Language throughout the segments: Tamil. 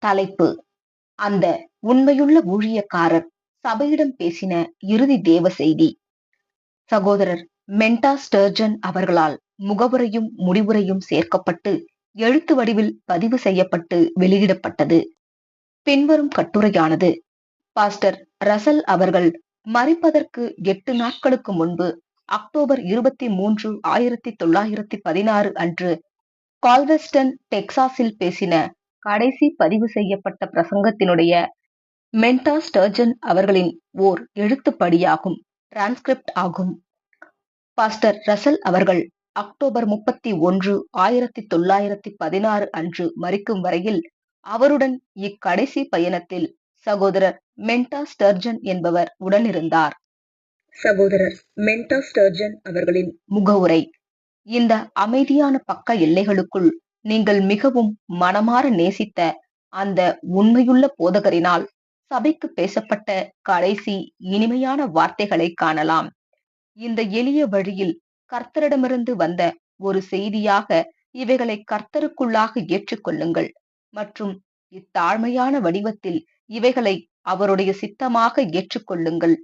தலைப்பு: அந்த உண்மையுள்ள ஊழியக்காரர் சபையிடம் பேசின இறுதி தேவ செய்தி. சகோதரர் மென்டா ஸ்டர்ஜன் அவர்களால் முகவுரையும் முடிவுரையும் சேர்க்கப்பட்டு எழுத்து வடிவில் பதிவு செய்யப்பட்டு வெளியிடப்பட்டது. பின்வரும் கட்டுரையானது பாஸ்டர் ரசல் அவர்கள் மரிப்பதற்கு 8 நாட்களுக்கு முன்பு அக்டோபர் 23, 1916 அன்று கால்வெஸ்டன், டெக்சாஸில் பேசின கடைசி பதிவு செய்யப்பட்ட பிரசங்கத்தினுடைய மென்டா ஸ்டர்ஜன் அவர்களின் ஓர் எழுத்துப்படியாகும், டிரான்ஸ்கிரிப்ட் ஆகும். பாஸ்டர் ரசல் அவர்கள் அக்டோபர் 31, 1916 அன்று மரிக்கும் வரையில் அவருடன் இக்கடைசி பயணத்தில் சகோதரர் மென்டா ஸ்டர்ஜன் என்பவர் உடனிருந்தார். சகோதரர் மென்டா ஸ்டர்ஜன் அவர்களின் முகவுரை: இந்த அமைதியான பக்க எல்லைகளுக்குள் நீங்கள் மிகவும் மனமாற நேசித்த அந்த உண்மையுள்ள போதகரினால் சபைக்கு பேசப்பட்ட கடைசி இனிமையான வார்த்தைகளை காணலாம். இந்த எளிய வழியில் கர்த்தரிடமிருந்து வந்த ஒரு செய்தியாக இவைகளை கர்த்தருக்குள்ளாக ஏற்றுக்கொள்ளுங்கள் மற்றும் இத்தாழ்மையான வடிவத்தில் இவைகளை அவருடைய சித்தமாக ஏற்றுக்கொள்ளுங்கள்.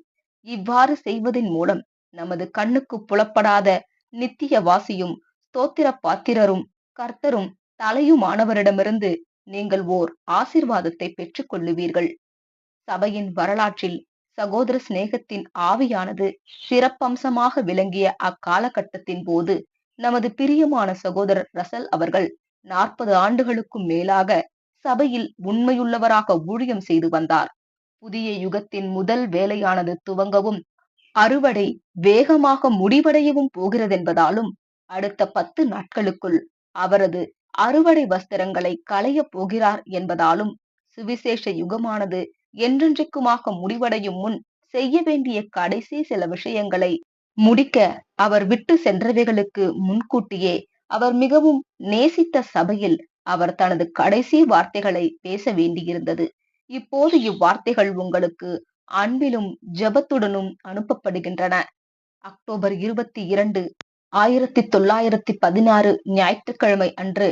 இவ்வாறு செய்வதன் மூலம் நமது கண்ணுக்கு புலப்படாத நித்திய வாசியும் ஸ்தோத்திர பாத்திரரும் கர்த்தரும் தலையுமானவரிடமிருந்து நீங்கள் ஓர் ஆசீர்வாதத்தை பெற்றுக் கொள்ளுவீர்கள். சபையின் வரலாற்றில் சகோதர சிநேகத்தின் ஆவியானது சிறப்பம்சமாக விளங்கிய அக்காலகட்டத்தின் போது நமது பிரியமான சகோதரர் ரசல் அவர்கள் 40 ஆண்டுகளுக்கும் மேலாக சபையில் உண்மையுள்ளவராக ஊழியம் செய்து வந்தார். புதிய யுகத்தின் முதல் வேலையானது துவங்கவும் அறுவடை வேகமாக முடிவடையவும் போகிறதென்பதாலும் அடுத்த 10 நாட்களுக்குள் அவரது அறுவடை வஸ்திரங்களை களையப் போகிறார் என்பதாலும் சுவிசேஷ யுகமானது என்றென்றைக்குமாக முடிவடையும் முன் செய்ய வேண்டிய கடைசி சில விஷயங்களை முடிக்க அவர் விட்டு சென்றவைகளுக்கு முன்கூட்டியே அவர் மிகவும் நேசித்த சபையில் அவர் தனது கடைசி வார்த்தைகளை பேச வேண்டியிருந்தது. இப்போது இவ்வார்த்தைகள் உங்களுக்கு அன்பிலும் ஜெபத்துடனும் அனுப்பப்படுகின்றன. அக்டோபர் 22, 1916 ஞாயிற்றுக்கிழமை அன்று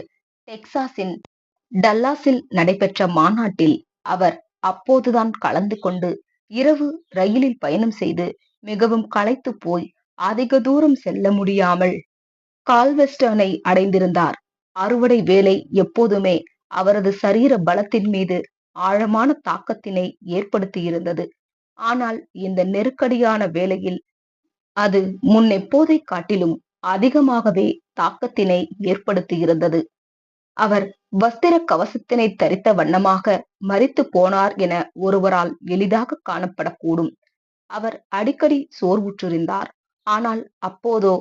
டெக்சாஸின் டல்லாஸில் நடைபெற்ற மாநாட்டில் அவர் அப்போதுதான் கலந்து கொண்டு இரவு ரயிலில் பயணம் செய்து மிகவும் களைத்து போய் அதிக தூரம் செல்ல முடியாமல் கால்வெஸ்டனை அடைந்திருந்தார். அறுவடை வேலை எப்போதுமே அவரது சரீர பலத்தின் மீது ஆழமான தாக்கத்தினை ஏற்படுத்தியிருந்தது. ஆனால் இந்த நெருக்கடியான வேளையில் அது முன்னெப்போதை காட்டிலும் அதிகமாகவே தாக்கத்தினை ஏற்படுத்தியிருந்தது. அவர் வஸ்திர கவசத்தினை தரித்த வண்ணமாக மரித்து போனார் என ஒருவரால் எளிதாக காணப்படக்கூடும். அவர் அடிக்கடி சோர்வுற்றிருந்தார். ஆனால் அப்போதோ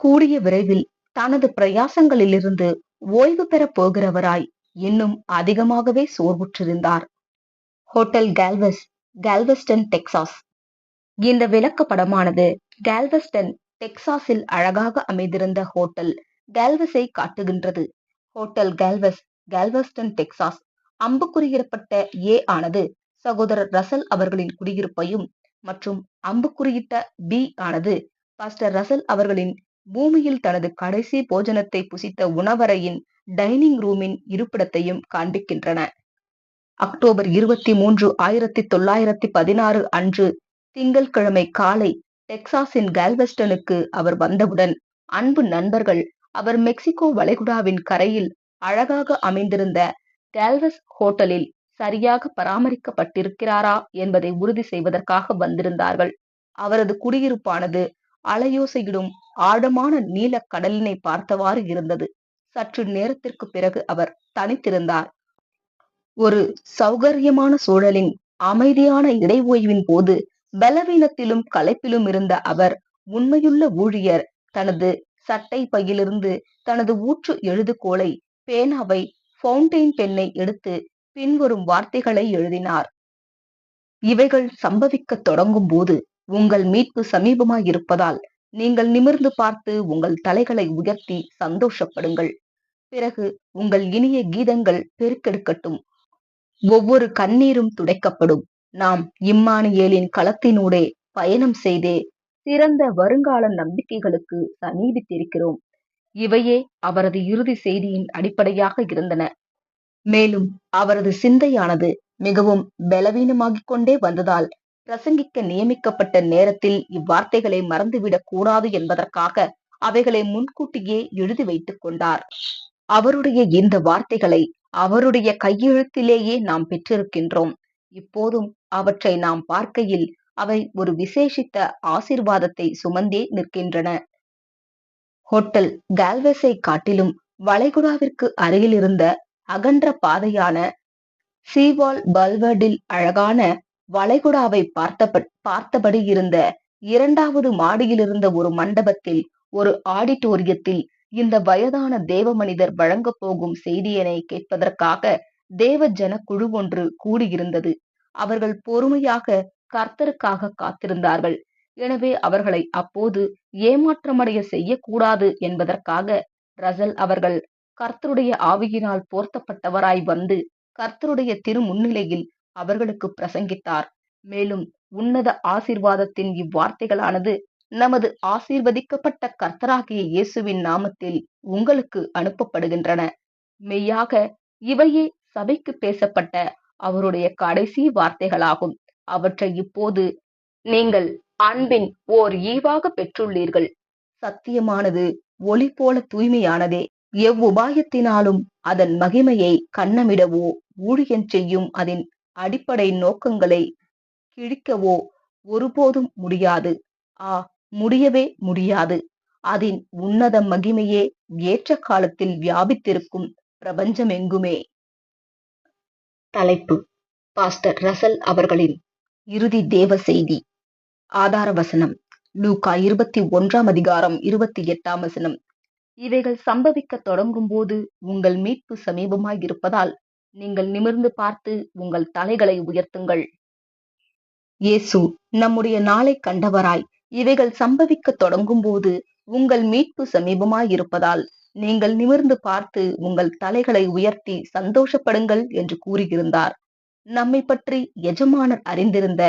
கூடிய விரைவில் தனது பிரயாசங்களிலிருந்து ஓய்வு பெறப் போகிறவராய் இன்னும் அதிகமாகவே சோர்வுற்றிருந்தார். Hotel Galvez, Galveston, Texas. இந்த விளக்கப்படமானது கால்வெஸ்டன், டெக்சாஸில் அழகாக அமைந்திருந்த ஹோட்டல் கால்வெஸை காட்டுகின்றது. Hotel Galvez, Galveston, Texas. அம்புக்குறியிடப்பட்ட ஏ ஆனது சகோதரர் ரசல் அவர்களின் குடியிருப்பையும் மற்றும் அம்புக்குறியிட்ட பி ஆனது பாஸ்டர் ரசல் அவர்களின் பூமியில் தனது கடைசி போஜனத்தை புசித்த உணவறையின் டைனிங் ரூமின் இருப்பிடத்தையும் காண்பிக்கின்றன. அக்டோபர் 23, 1916 அன்று திங்கட்கிழமை காலை டெக்சாஸின் கால்வெஸ்டனுக்கு அவர் வந்தவுடன் அன்பு நண்பர்கள் அவர் மெக்சிகோ வளைகுடாவின் கரையில் அழகாக அமைந்திருந்த கால்வெஸ் ஹோட்டலில் சரியாக பராமரிக்கப்பட்டிருக்கிறாரா என்பதை உறுதி செய்வதற்காக வந்திருந்தார்கள். அவரது குடியிருப்பானது அலையோசையிடும் ஆழமான நீல கடலினை பார்த்தவாறு இருந்தது. சற்று நேரத்திற்கு பிறகு அவர் தனித்திருந்தார். ஒரு சௌகரியமான சூழலின் அமைதியான இடை ஓய்வின் போது பலவீனத்திலும் களைப்பிலும் இருந்த அவர் உண்மையுள்ள ஊழியர் தனது சட்டை பையிலிருந்து தனது ஊற்று எழுதுகோலை, பேனாவை, ஃபவுண்டெயின் பென்னை எடுத்து பின்வரும் வார்த்தைகளை எழுதினார். இவைகள் சம்பவிக்கத் தொடங்கும் போது உங்கள் மீட்பு சமீபமாயிருப்பதால் நீங்கள் நிமிர்ந்து பார்த்து உங்கள் தலைகளை உயர்த்தி சந்தோஷப்படுங்கள். பிறகு உங்கள் இனிய கீதங்கள் பெருக்கெடுக்கட்டும். ஒவ்வொரு கண்ணீரும் துடைக்கப்படும். நாம் இம்மானுவேலின் களத்தினூடே பயணம் செய்தே சிறந்த வருங்கால நம்பிக்கைகளுக்கு சமீபித்திருக்கிறோம். இவையே அவரது இறுதி செய்தியின் அடிப்படையாக இருந்தன. மேலும் அவரது சிந்தையானது மிகவும் பலவீனமாகிக் கொண்டே வந்ததால் பிரசங்கிக்க நியமிக்கப்பட்ட நேரத்தில் இவ்வார்த்தைகளை மறந்துவிடக் கூடாது என்பதற்காக அவைகளை முன்கூட்டியே எழுதி வைத்துக் கொண்டார். அவருடைய இந்த வார்த்தைகளை அவருடைய கையெழுத்திலேயே நாம் பெற்றிருக்கின்றோம். இப்போதும் அவற்றை நாம் பார்க்கையில் அவை ஒரு விசேஷித்த ஆசீர்வாதத்தை சுமந்தே நிற்கின்றன. ஹோட்டல் கால்வேஸை காட்டிலும் வளைகுடாவிற்கு அருகில் இருந்த அகன்ற பாதையான சீவால் பல்வர்டில் அழகான வளைகுடாவை பார்த்தபடி இருந்த 2வது மாடியில் இருந்த ஒரு மண்டபத்தில், ஒரு ஆடிட்டோரியத்தில் இந்த வயதான தேவ மனிதர் வழங்கப் போகும் செய்தியினை கேட்பதற்காக தேவ ஜன குழு ஒன்று கூடியிருந்தது. அவர்கள் பொறுமையாக கர்த்தருக்காக காத்திருந்தார்கள். எனவே அவர்களை அப்போது ஏமாற்றமடைய செய்யக்கூடாது என்பதற்காக ரசல் அவர்கள் கர்த்தருடைய ஆவியினால் போர்த்தப்பட்டவராய் வந்து கர்த்தருடைய திரு முன்னிலையில் அவர்களுக்கு பிரசங்கித்தார். மேலும் உன்னத ஆசீர்வாதத்தின் இவ்வார்த்தைகளானது நமது ஆசீர்வதிக்கப்பட்ட கர்த்தராகிய இயேசுவின் நாமத்தில் உங்களுக்கு அனுப்பப்படுகின்றன. மெய்யாக இவையே சபைக்கு பேசப்பட்ட அவருடைய கடைசி வார்த்தைகளாகும். அவற்றை இப்போது நீங்கள் அன்பின் ஓர் ஈவாக பெற்றுள்ளீர்கள். சத்தியமானது ஒளி போல தூய்மையானதே. எவ்வுபாயத்தினாலும் அதன் மகிமையை கண்ணமிடவோ ஊழியம் செய்யும் அதன் அடிப்படை நோக்கங்களை கிழிக்கவோ ஒருபோதும் முடியாது. முடியவே முடியாது. அதன் உன்னத மகிமையே ஏற்ற காலத்தில் வியாபித்திருக்கும் பிரபஞ்சமெங்குமே. தலைப்பு: பாஸ்டர் ரசல் அவர்களின் இறுதி தேவ செய்தி. ஆதார வசனம்: லூக்கா 21:28. இவைகள் சம்பவிக்க தொடங்கும் போது உங்கள் மீட்பு சமீபமாயிருப்பதால் நீங்கள் நிமிர்ந்து பார்த்து உங்கள் தலைகளை உயர்த்துங்கள். இயேசு நம்முடைய நாளை கண்டவராய் இவைகள் சம்பவிக்க தொடங்கும் போது உங்கள் மீட்பு சமீபமாயிருப்பதால் நீங்கள் நிமிர்ந்து பார்த்து உங்கள் தலைகளை உயர்த்தி சந்தோஷப்படுங்கள் என்று கூறியிருந்தார். நம்மை பற்றி எஜமானர் அறிந்திருந்த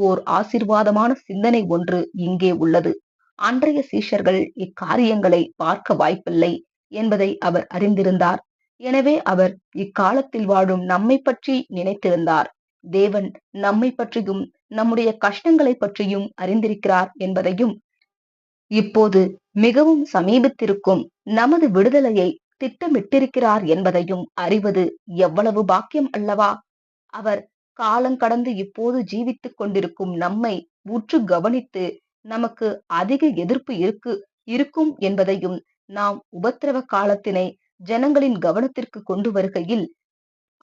ஓர் ஆசீர்வாதமான சிந்தனை ஒன்று இங்கே உள்ளது. அன்றைய சீஷர்கள் இக்காரியங்களை பார்க்க வாய்ப்பில்லை என்பதை அவர் அறிந்திருந்தார். எனவே அவர் இக்காலத்தில் வாழும் நம்மை பற்றி நினைத்திருந்தார். தேவன் நம்மை பற்றியும் நம்முடைய கஷ்டங்களை பற்றியும் அறிந்திருக்கிறார் என்பதையும், இப்போது மிகவும் சமீபித்திருக்கும் நமது விடுதலையை திட்டமிட்டிருக்கிறார் என்பதையும் அறிவது எவ்வளவு பாக்கியம் அல்லவா? அவர் காலங்கடந்து இப்போது ஜீவித்துக் கொண்டிருக்கும் நம்மை உற்று கவனித்து நமக்கு அதிக எதிர்ப்பு இருக்கும் என்பதையும், நாம் உபத்திரவ காலத்தினை ஜனங்களின் கவனத்திற்கு கொண்டு வருகையில்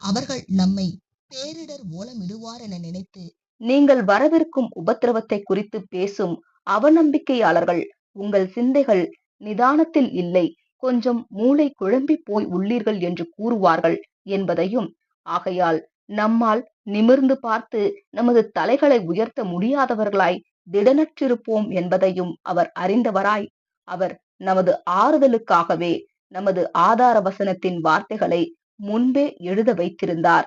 அவர்கள் நம்மை பேரிடர் ஓலமிடுவார் என நினைத்து நீங்கள் வரவிருக்கும் உபத்திரவத்தை குறித்து பேசும் அவநம்பிக்கையாளர்கள் உங்கள் சிந்தைகள் நிதானத்தில் இல்லை, கொஞ்சம் மூளை குழம்பி போய் உள்ளீர்கள் என்று கூறுவார்கள் என்பதையும், ஆகையால் நம்மால் நிமிர்ந்து பார்த்து நமது தலைகளை உயர்த்த முடியாதவர்களாய் திடனற்றிருப்போம் என்பதையும் அவர் அறிந்தவராய், அவர் நமது ஆறுதலுக்காகவே நமது ஆதார வசனத்தின் வார்த்தைகளை முன்பே எழுத வைத்திருந்தார்.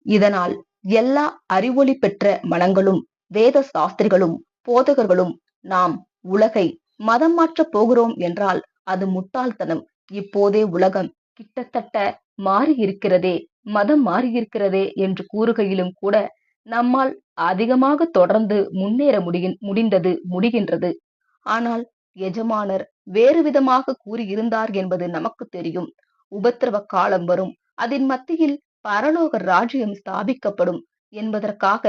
இதனால் எல்லா அறிவொளி பெற்ற மனங்களும் வேத சாஸ்திரிகளும் போதகர்களும் நாம் உலகை மதம் மாற்றப் போகிறோம் என்றால் அது முட்டாள்தனம். இப்போதே உலகம் கிட்டத்தட்ட மாறியிருக்கிறதே, மதம் மாறியிருக்கிறதே என்று கூறுகையிலும் கூட நம்மால் அதிகமாக தொடர்ந்து முன்னேற முடிகின்றது. ஆனால் எஜமானர் வேறு விதமாக கூறியிருந்தார் என்பது நமக்கு தெரியும். உபத்திரவ காலம் வரும், அதன் மத்தியில் பரலோக ராஜ்யம் ஸ்தாபிக்கப்படும் என்பதற்காக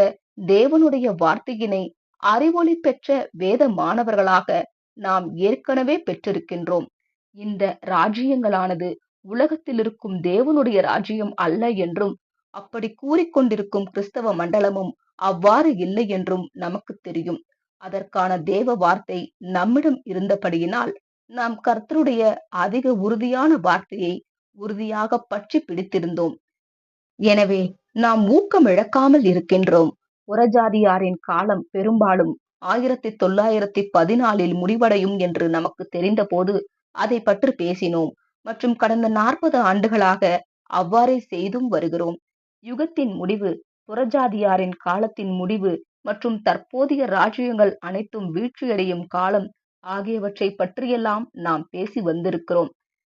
தேவனுடைய வார்த்தையினை அறிவொளி பெற்ற வேத மாணவர்களாக நாம் ஏற்கனவே பெற்றிருக்கின்றோம். இந்த ராஜ்யங்களானது உலகத்தில் இருக்கும் தேவனுடைய ராஜ்யம் அல்ல என்றும், அப்படி கூறிக்கொண்டிருக்கும் கிறிஸ்தவ மண்டலமும் அவ்வாறு இல்லை என்றும் நமக்கு தெரியும். அதற்கான தேவ வார்த்தை நம்மிடம் இருந்தபடியினால் நாம் கர்த்தருடைய அதிக உறுதியான வார்த்தையை உறுதியாக பற்றி பிடித்திருந்தோம். எனவே நாம் ஊக்கம் இழக்காமல் இருக்கின்றோம். புறஜாதியாரின் காலம் பெரும்பாலும் 1914 முடிவடையும் என்று நமக்கு தெரிந்தபோது அதை பற்றி பேசினோம் மற்றும் கடந்த 40 ஆண்டுகளாக அவ்வாறே செய்தும் வருகிறோம். யுகத்தின் முடிவு, புறஜாதியாரின் காலத்தின் முடிவு மற்றும் தற்போதைய ராஜ்யங்கள் அனைத்தும் வீழ்ச்சியடையும் காலம் ஆகியவற்றை பற்றியெல்லாம் நாம் பேசி வந்திருக்கிறோம்.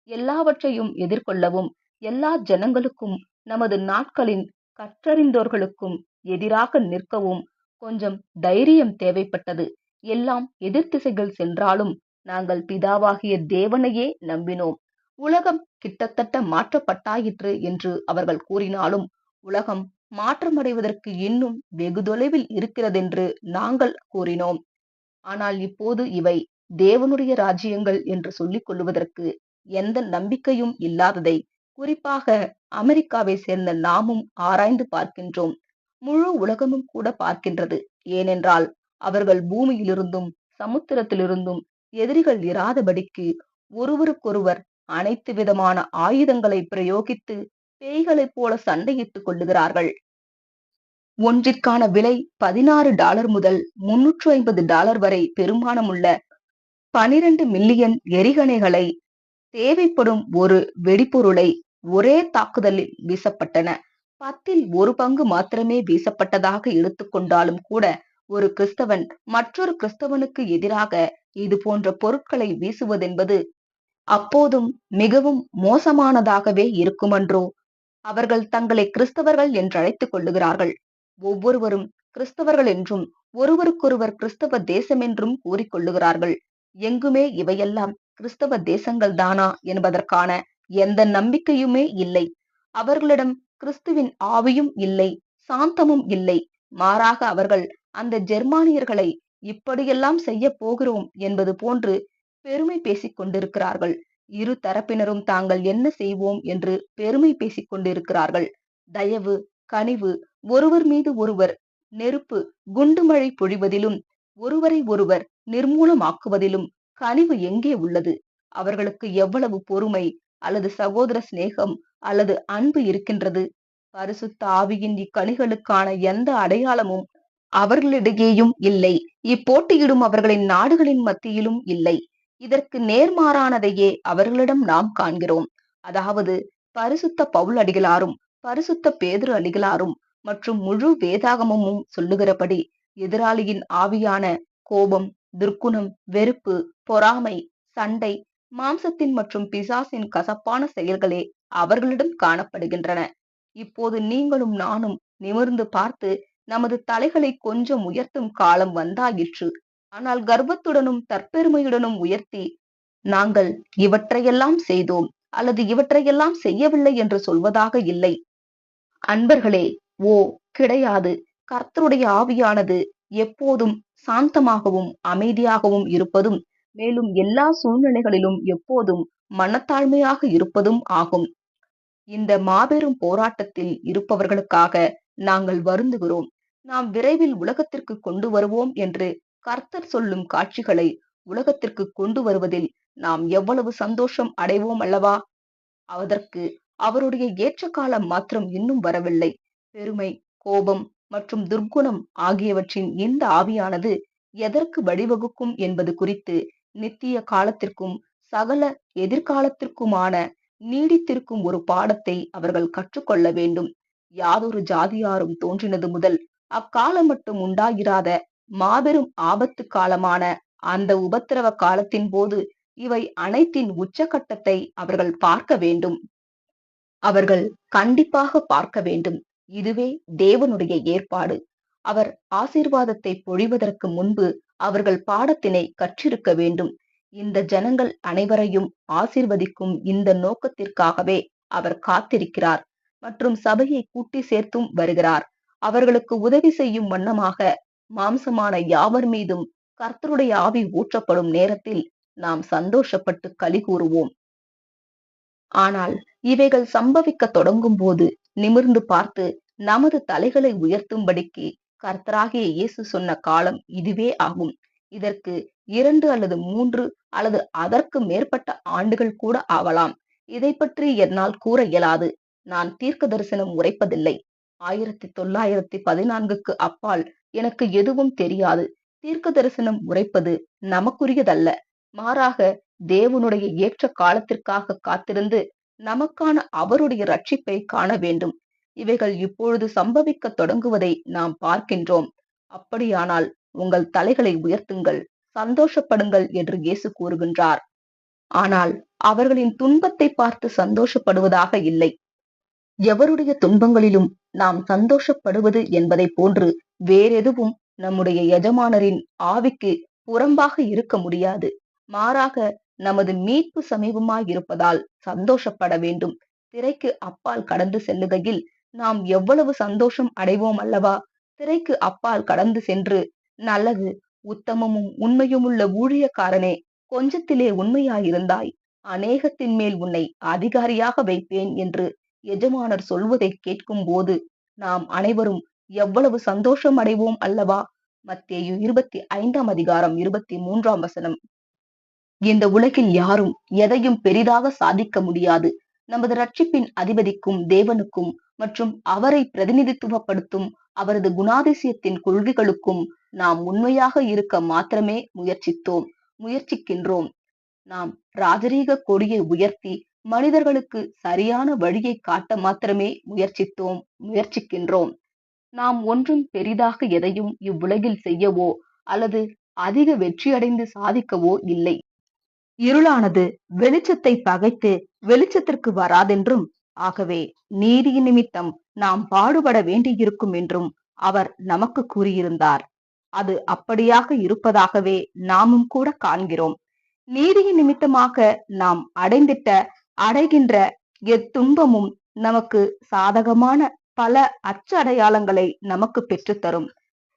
எல்லாவற்றையும் எதிர்கொள்ளவும் எல்லா ஜனங்களுக்கும் நமது நாட்களின் கற்றறிந்தோர்களுக்கும் எதிராக நிற்கவும் கொஞ்சம் தைரியம் தேவைப்பட்டது. எல்லாம் எதிர் திசைகள் சென்றாலும் நாங்கள் பிதாவாகிய தேவனையே நம்பினோம். உலகம் கிட்டத்தட்ட மாற்றப்பட்டாயிற்று என்று அவர்கள் கூறினாலும் உலகம் மாற்றமடைவதற்கு இன்னும் வெகு தொலைவில் இருக்கிறதென்று நாங்கள் கூறினோம். ஆனால் இப்போது இவை தேவனுடைய ராஜ்யங்கள் என்று சொல்லிக் கொள்வதற்கு எந்த நம்பிக்கையும் இல்லாததை குறிப்பாக அமெரிக்காவை சேர்ந்த நாமும் ஆராய்ந்து பார்க்கின்றோம். முழு உலகமும் கூட பார்க்கின்றது. ஏனென்றால் அவர்கள் பூமியிலிருந்தும் சமுத்திரத்திலிருந்தும் எதிரிகள் இராதபடிக்கு ஒருவருக்கொருவர் அனைத்து விதமான ஆயுதங்களை பிரயோகித்து பேய்களைப் போல சண்டையிட்டுக் கொள்ளுகிறார்கள். ஒன்றிற்கான விலை $16 முதல் $350 வரை பெருமானமுள்ள 12 மில்லியன் எறிகணைகளை தேவைப்படும் ஒரு வெடிபொருளை ஒரே தாக்குதலில் வீசப்பட்டன. 10ல் 1 பங்கு மாத்திரமே வீசப்பட்டதாக எடுத்துக்கொண்டாலும் கூட ஒரு கிறிஸ்தவன் மற்றொரு கிறிஸ்தவனுக்கு எதிராக இது போன்ற பொருட்களை வீசுவதென்பது அப்போதும் மிகவும் மோசமானதாகவே இருக்குமன்றோ? அவர்கள் தங்களை கிறிஸ்தவர்கள் என்றழைத்துக் கொள்ளுகிறார்கள். ஒவ்வொருவரும் கிறிஸ்தவர்கள் என்றும் ஒருவருக்கொருவர் கிறிஸ்தவ தேசம் என்றும் கூறிக்கொள்ளுகிறார்கள். எங்குமே இவையெல்லாம் கிறிஸ்தவ தேசங்கள் தானா என்பதற்கான எந்த நம்பிக்கையுமே இல்லை. அவர்களிடம் கிறிஸ்துவின் ஆவியும் இல்லை, சாந்தமும் இல்லை. மாறாக அவர்கள் அந்த ஜெர்மானியர்களை இப்படியெல்லாம் செய்ய போகிறோம் என்பது போன்று பெருமை பேசிக் கொண்டிருக்கிறார்கள். இரு தரப்பினரும் தாங்கள் என்ன செய்வோம் என்று பெருமை பேசிக் கொண்டிருக்கிறார்கள். தயவு, கனிவு, ஒருவர் மீது ஒருவர் நெருப்பு குண்டுமழை பொழிவதிலும் ஒருவரை ஒருவர் நிர்மூலமாக்குவதிலும் கனிவு எங்கே உள்ளது? அவர்களுக்கு எவ்வளவு பொறுமை அல்லது சகோதர சிநேகம் அல்லது அன்பு இருக்கின்றது? பரிசுத்த ஆவியின் இக்கனிகளுக்கான எந்த அடையாளமும் அவர்களிடையேயும் இல்லை. இப்போட்டியிடும் அவர்களின் நாடுகளின் மத்தியிலும் இல்லை. இதற்கு நேர்மாறானதையே அவர்களிடம் நாம் காண்கிறோம். அதாவது பரிசுத்த பவுல் அடிகளாரும் பரிசுத்த பேதுரு அடிகளாரும் மற்றும் முழு வேதாகமும் சொல்லுகிறபடி எதிராளியின் ஆவியான கோபம், துர்க்குணம், வெறுப்பு, பொறாமை, சண்டை, மாம்சத்தின் மற்றும் பிசாசின் கசப்பான செயல்களே அவர்களிடம் காணப்படுகின்றன. இப்போது நீங்களும் நானும் நிமிர்ந்து பார்த்து நமது தலைகளை கொஞ்சம் உயர்த்தும் காலம் வந்தாயிற்று. ஆனால் கர்வத்துடனும் தற்பெருமையுடனும் உயர்த்தி நாங்கள் இவற்றையெல்லாம் செய்தோம் அல்லது இவற்றையெல்லாம் செய்யவில்லை என்று சொல்வதாக இல்லை. அன்பர்களே, ஓ கிடையாது. கர்த்தருடைய ஆவியானது எப்போதும் சாந்தமாகவும் அமைதியாகவும் இருப்பதும் மேலும் எல்லா சூழ்நிலைகளிலும் எப்போதும் மனத்தாழ்மையாக இருப்பதும் ஆகும். இந்த மாபெரும் போராட்டத்தில் இருப்பவர்களுக்காக நாங்கள் வருந்துகிறோம். நாம் விரைவில் உலகத்திற்கு கொண்டு வருவோம் என்று கர்த்தர் சொல்லும் காட்சிகளை உலகத்திற்கு கொண்டு வருவதில் நாம் எவ்வளவு சந்தோஷம் அடைவோம் அல்லவா? அதற்கு அவருடைய ஏற்ற காலம் மாத்திரம் இன்னும் வரவில்லை. பெருமை, கோபம் மற்றும் துர்க்குணம் ஆகியவற்றின் இந்த ஆவியானது எதற்கு வழிவகுக்கும் என்பது குறித்து நித்திய காலத்திற்கும் சகல எதிர்காலத்திற்குமான நீடித்திருக்கும் ஒரு பாடத்தை அவர்கள் கற்றுக்கொள்ள வேண்டும். யாதொரு ஜாதியாரும் தோன்றினது முதல் அக்காலம் மட்டும் உண்டாயிராத மாபெரும் ஆபத்து காலமான அந்த உபத்திரவ காலத்தின் போது இவை அனைத்தின் உச்சகட்டத்தை அவர்கள் பார்க்க வேண்டும். அவர்கள் கண்டிப்பாக பார்க்க வேண்டும். இதுவே தேவனுடைய ஏற்பாடு. அவர் ஆசீர்வாதத்தை பொழிவதற்கு முன்பு அவர்கள் பாடத்தினை கற்றிருக்க வேண்டும். இந்த ஜனங்கள் அனைவரையும் ஆசீர்வதிக்கும் இந்த நோக்கத்திற்காகவே அவர் காத்திருக்கிறார் மற்றும் சபையை கூட்டி சேர்த்தும் வருகிறார். அவர்களுக்கு உதவி செய்யும் வண்ணமாக மாம்சமான யாவர் மீதும் கர்த்தருடைய ஆவி ஊற்றப்படும் நேரத்தில் நாம் சந்தோஷப்பட்டு களி கூறுவோம். ஆனால் இவைகள் சம்பவிக்க தொடங்கும் போது நிமிர்ந்து பார்த்து நமது தலைகளை உயர்த்தும்படிக்கு கர்த்தராகிய இயேசு சொன்ன காலம் இதுவே ஆகும். இதற்கு 2 அல்லது 3 அல்லது அதற்கு மேற்பட்ட ஆண்டுகள் கூட ஆகலாம். இதை பற்றி என்னால் கூற இயலாது. நான் தீர்க்க தரிசனம் உரைப்பதில்லை. 1914க்கு அப்பால் எனக்கு எதுவும் தெரியாது. தீர்க்க தரிசனம் உரைப்பது நமக்குரியதல்ல. மாறாக தேவனுடைய ஏற்ற காலத்திற்காக காத்திருந்து நமக்கான அவருடைய ரட்சிப்பை காண வேண்டும். இவைகள் இப்பொழுது சம்பவிக்க தொடங்குவதை நாம் பார்க்கின்றோம். அப்படியானால் உங்கள் தலைகளை உயர்த்துங்கள், சந்தோஷப்படுங்கள் என்று இயேசு கூறுகின்றார். ஆனால் அவர்களின் துன்பத்தை பார்த்து சந்தோஷப்படுவதாக இல்லை. எவருடைய துன்பங்களிலும் நாம் சந்தோஷப்படுவது என்பதை போன்று வேறெதுவும் நம்முடைய எஜமானரின் ஆவிக்கு புறம்பாக இருக்க முடியாது. மாறாக நமது மீட்பு சமீபமாயிருப்பதால் சந்தோஷப்பட வேண்டும். திரைக்கு அப்பால் கடந்து செல்லுகையில் நாம் எவ்வளவு சந்தோஷம் அடைவோம் அல்லவா? திரைக்கு அப்பால் கடந்து சென்று, நல்லது, உத்தமமும் உண்மையுமுள்ள ஊழியக்காரனே, கொஞ்சத்திலே உண்மையாயிருந்தாய், அநேகத்தின் மேல் உன்னை அதிகாரியாக வைப்பேன் என்று எஜமானர் சொல்வதை கேட்கும் போது நாம் அனைவரும் எவ்வளவு சந்தோஷம் அடைவோம் அல்லவா? மத்தேயு 25 அதிகாரம் 23 இந்த உலகில் யாரும் எதையும் பெரிதாக சாதிக்க முடியாது. நமது ரட்சிப்பின் அதிபதிக்கும் தேவனுக்கும் மற்றும் அவரை பிரதிநிதித்துவப்படுத்தும் அவரது குணாதிசயத்தின் கொள்கைகளுக்கும் நாம் உண்மையாக இருக்க மாத்திரமே முயற்சிக்கின்றோம். நாம் ராஜரீக கொடியை உயர்த்தி மனிதர்களுக்கு சரியான வழியை காட்ட மாத்திரமே முயற்சிக்கின்றோம். நாம் ஒன்றும் பெரிதாக எதையும் இவ்வுலகில் செய்யவோ அல்லது அதிக வெற்றியடைந்து சாதிக்கவோ இல்லை. இருளானது வெளிச்சத்தை பகைத்து வெளிச்சத்திற்கு வராதென்றும், ஆகவே நீதியின் நிமித்தம் நாம் பாடுபட வேண்டியிருக்கும் என்றும் அவர் நமக்கு கூறியிருந்தார். அது அப்படியாக இருப்பதாகவே நாமும் கூட காண்கிறோம். நீதியின் நிமித்தமாக நாம் அடைகின்ற எத்துன்பமும் நமக்கு சாதகமான பல அச்சடையாளங்களை நமக்கு பெற்றுத்தரும்.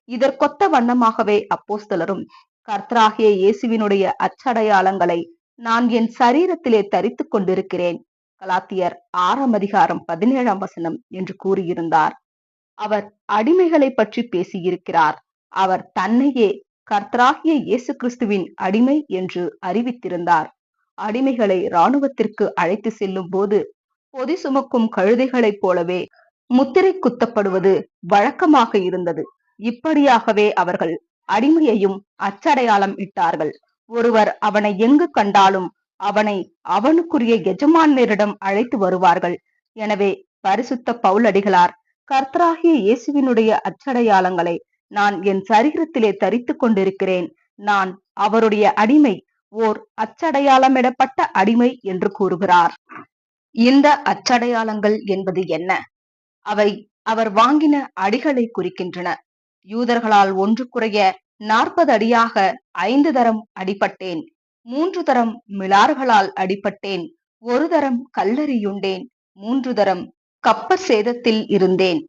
இதற்கொத்த வண்ணமாகவே அப்போஸ்தலரும் கர்த்தராகிய இயேசுவினுடைய அச்சடையாளங்களை நான் என் சரீரத்திலே தரித்துக் கொண்டிருக்கிறேன், கலாத்தியர் 6 அதிகாரம் 17 என்று கூறியிருந்தார். அவர் அடிமைகளை பற்றி பேசியிருக்கிறார். அவர் தன்னையே கர்த்தராகிய இயேசு கிறிஸ்துவின் அடிமை என்று அறிவித்திருந்தார். அடிமைகளை இராணுவத்திற்கு அழைத்து செல்லும் போது பொதி சுமக்கும் கழுதைகளைப் போலவே முத்திரை குத்தப்படுவது வழக்கமாக இருந்தது. இப்படியாகவே அவர்கள் அடிமையையும் அச்சடையாளம் இட்டார்கள். ஒருவர் அவனை எங்கு கண்டாலும் அவனை அவனுக்குரிய எஜமானரிடம் அழைத்து வருவார்கள். எனவே பரிசுத்த பவுலடிகளார் கர்த்தராகிய இயேசுவினுடைய அச்சடையாளங்களை நான் என் சரீரத்திலே தரித்துக் கொண்டிருக்கிறேன், நான் அவருடைய அடிமை, ஓர் அச்சடையாளமிடப்பட்ட அடிமை என்று கூறுகிறார். இந்த அச்சடையாளங்கள் என்பது என்ன? அவை அவர் வாங்கின அடிகளை குறிக்கின்றன. யூதர்களால் ஒன்று குறைய 40 அடியாக 5 தரம் அடிபட்டேன், 3 தரம் மிலாறுகளால் அடிபட்டேன், 1 தரம் கல்லெறியுண்டேன், 3 தரம் கப்பற் சேதத்தில் இருந்தேன்,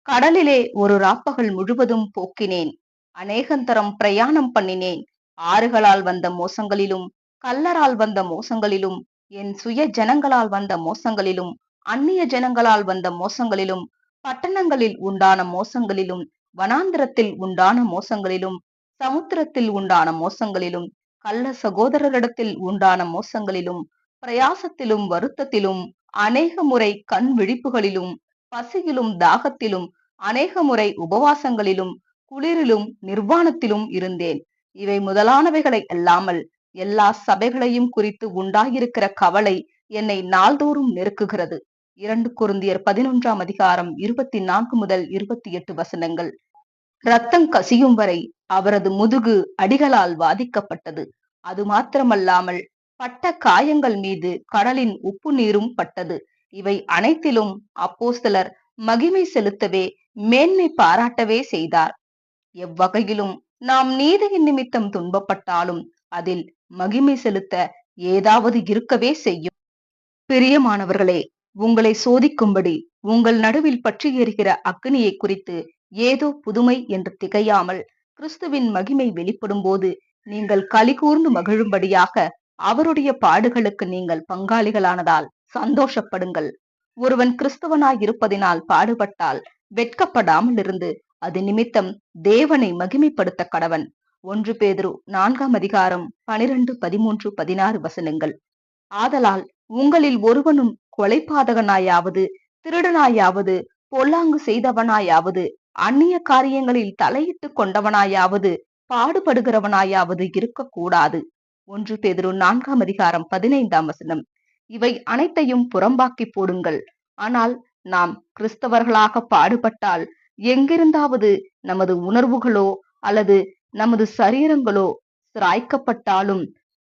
கடலிலே ஒரு ராப்பகல் முழுவதும் போக்கினேன், அநேகந்தரம் பிரயாணம் பண்ணினேன், ஆறுகளால் வந்த மோசங்களிலும் கல்லரால் வந்த மோசங்களிலும் என் சுய ஜனங்களால் வந்த மோசங்களிலும் அந்நிய ஜனங்களால் வந்த மோசங்களிலும் பட்டணங்களில் உண்டான மோசங்களிலும் வனாந்திரத்தில் உண்டான மோசங்களிலும் சமுத்திரத்தில் உண்டான மோசங்களிலும் கள்ள சகோதரரிடத்தில் உண்டான மோசங்களிலும் பிரயாசத்திலும் வருத்தத்திலும் அநேக முறை கண் விழிப்புகளிலும் பசியிலும் தாகத்திலும் அநேக முறை உபவாசங்களிலும் குளிரிலும் நிர்வாணத்திலும் இருந்தேன். இவை முதலானவைகளை அல்லாமல் எல்லா சபைகளையும் குறித்து உண்டாயிருக்கிற கவலை என்னை நாள்தோறும் நெருக்குகிறது. 2 கொரிந்தியர் 11 அதிகாரம் 24-28 இரத்தம் கசியும் வரை அவரது முதுகு அடிகளால் வாதிக்கப்பட்டது. அது மாத்திரமல்லாமல் பட்ட காயங்கள் மீது கடலின் உப்பு நீரும் பட்டது. இவை அனைத்திலும் அப்போஸ்தலர் மகிமை செலுத்தவே மேன்மை பாராட்டவே செய்தார். எவ்வகையிலும் நாம் நீதியின் நிமித்தம் துன்பப்பட்டாலும் அதில் மகிமை செலுத்த ஏதாவது இருக்கவே செய்யும். பிரியமானவர்களே, உங்களை சோதிக்கும்படி உங்கள் நடுவில் பற்றி எரிகிற அக்கினியை குறித்து ஏதோ புதுமை என்று திகையாமல், கிறிஸ்துவின் மகிமை வெளிப்படும் போது நீங்கள் களிகூர்ந்து மகிழும்படியாக அவருடைய பாடுகளுக்கு நீங்கள் பங்காளிகளானதால் சந்தோஷப்படுங்கள். ஒருவன் கிறிஸ்தவனாய் இருப்பதினால் பாடுபட்டால் வெட்கப்படாமல் இருந்து அது நிமித்தம் தேவனை மகிமைப்படுத்த கடவன். 1 பேதுரு 4 அதிகாரம் 12, 13, 16 ஆதலால் உங்களில் ஒருவனும் கொலைபாதகனாயாவது, திருடனாயாவது, பொல்லாங்கு செய்தவனாயாவது, அந்நிய காரியங்களில் தலையிட்டு கொண்டவனாயாவது, பாடுபடுகிறவனாயாவது இருக்கக்கூடாது. 1 பேதுரு 4 அதிகாரம் 15 இவை அனைத்தையும் புறம்பாக்கி போடுங்கள். ஆனால் நாம் கிறிஸ்தவர்களாக பாடுபட்டால் எங்கிருந்தாவது நமது உணர்வுகளோ அல்லது நமது சரீரங்களோ சிராய்க்கப்பட்டாலும்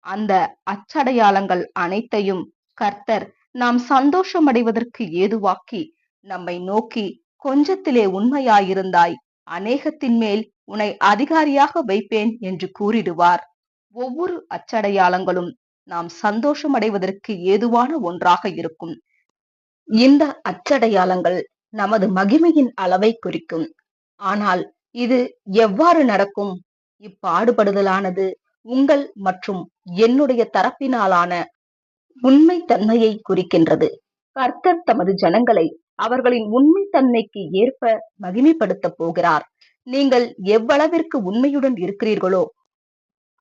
அந்த அச்சடையாளங்கள் அனைத்தையும் கர்த்தர் நாம் சந்தோஷமடைவதற்கு ஏதுவாக்கி நம்மை நோக்கி, கொஞ்சத்திலே உண்மையாயிருந்தாய், அநேகத்தின் மேல் உன்னை அதிகாரியாக வைப்பேன் என்று கூறிடுவார். ஒவ்வொரு அச்சடையாளங்களும் நாம் சந்தோஷமடைவதற்கு ஏதுவான ஒன்றாக இருக்கும். இந்த அச்சடையாளங்கள் நமது மகிமையின் அளவை குறிக்கும். ஆனால் இது எவ்வாறு நடக்கும்? இப்பாடுபடுதலானது உங்கள் மற்றும் என்னுடைய தரப்பினாலான உண்மை தன்மையை குறிக்கின்றது. கர்த்தர் தமது ஜனங்களை அவர்களின் உண்மை தன்மைக்கு ஏற்ப மகிமைப்படுத்தப் போகிறார். நீங்கள் எவ்வளவிற்கு உண்மையுடன் இருக்கிறீர்களோ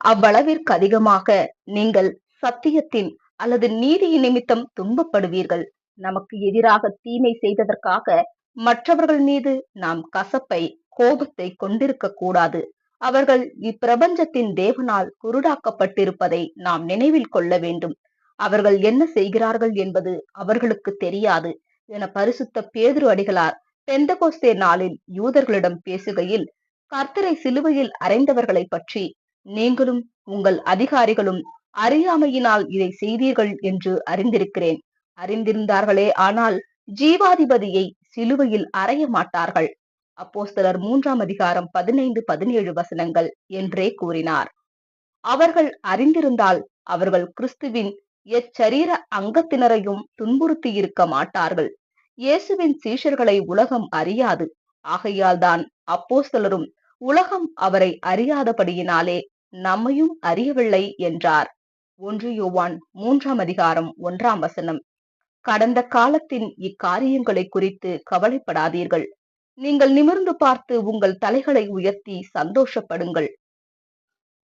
அவ்வளவிற்கு அதிகமாக நீங்கள் சத்தியத்தின் அல்லது நீதியின் நிமித்தம் துன்பப்படுவீர்கள். நமக்கு எதிராக தீமை செய்ததற்காக மற்றவர்கள் மீது நாம் கசப்பை, கோபத்தை கொண்டிருக்க கூடாது. அவர்கள் இப்பிரபஞ்சத்தின் தேவனால் குருடாக்கப்பட்டிருப்பதை நாம் நினைவில் கொள்ள வேண்டும். அவர்கள் என்ன செய்கிறார்கள் என்பது அவர்களுக்கு தெரியாது என பரிசுத்த பேதுரு அடிகளார் பெந்தகோஸ்தே நாளில் யூதர்களிடம் பேசுகையில், கர்த்தரை சிலுவையில் அறைந்தவர்களை பற்றி நீங்களும் உங்கள் அதிகாரிகளும் அறியாமையினால் இதை செய்தீர்கள் என்று அறிந்திருக்கிறேன். அறிந்திருந்தார்களே ஆனால் ஜீவாதிபதியை சிலுவையில் அறைய மாட்டார்கள். அப்போஸ்தலர் 3ஆம் அதிகாரம் 15-17 வசனங்கள் என்றே கூறினார். அவர்கள் அறிந்திருந்தால் அவர்கள் கிறிஸ்துவின் எச்சரீர அங்கத்தினரையும் துன்புறுத்தி இருக்க மாட்டார்கள். இயேசுவின் சீஷர்களை உலகம் அறியாது. ஆகையால் தான் அப்போஸ்தலரும் உலகம் அவரை அறியாதபடியினாலே நம்மையும் அறியவில்லை என்றார். 1 யோவான் 3ஆம் அதிகாரம் 1ஆம் வசனம். கடந்த காலத்தின் இக்காரியங்களை குறித்து கவலைப்படாதீர்கள். நீங்கள் நிமிர்ந்து பார்த்து உங்கள் தலைகளை உயர்த்தி சந்தோஷப்படுங்கள்.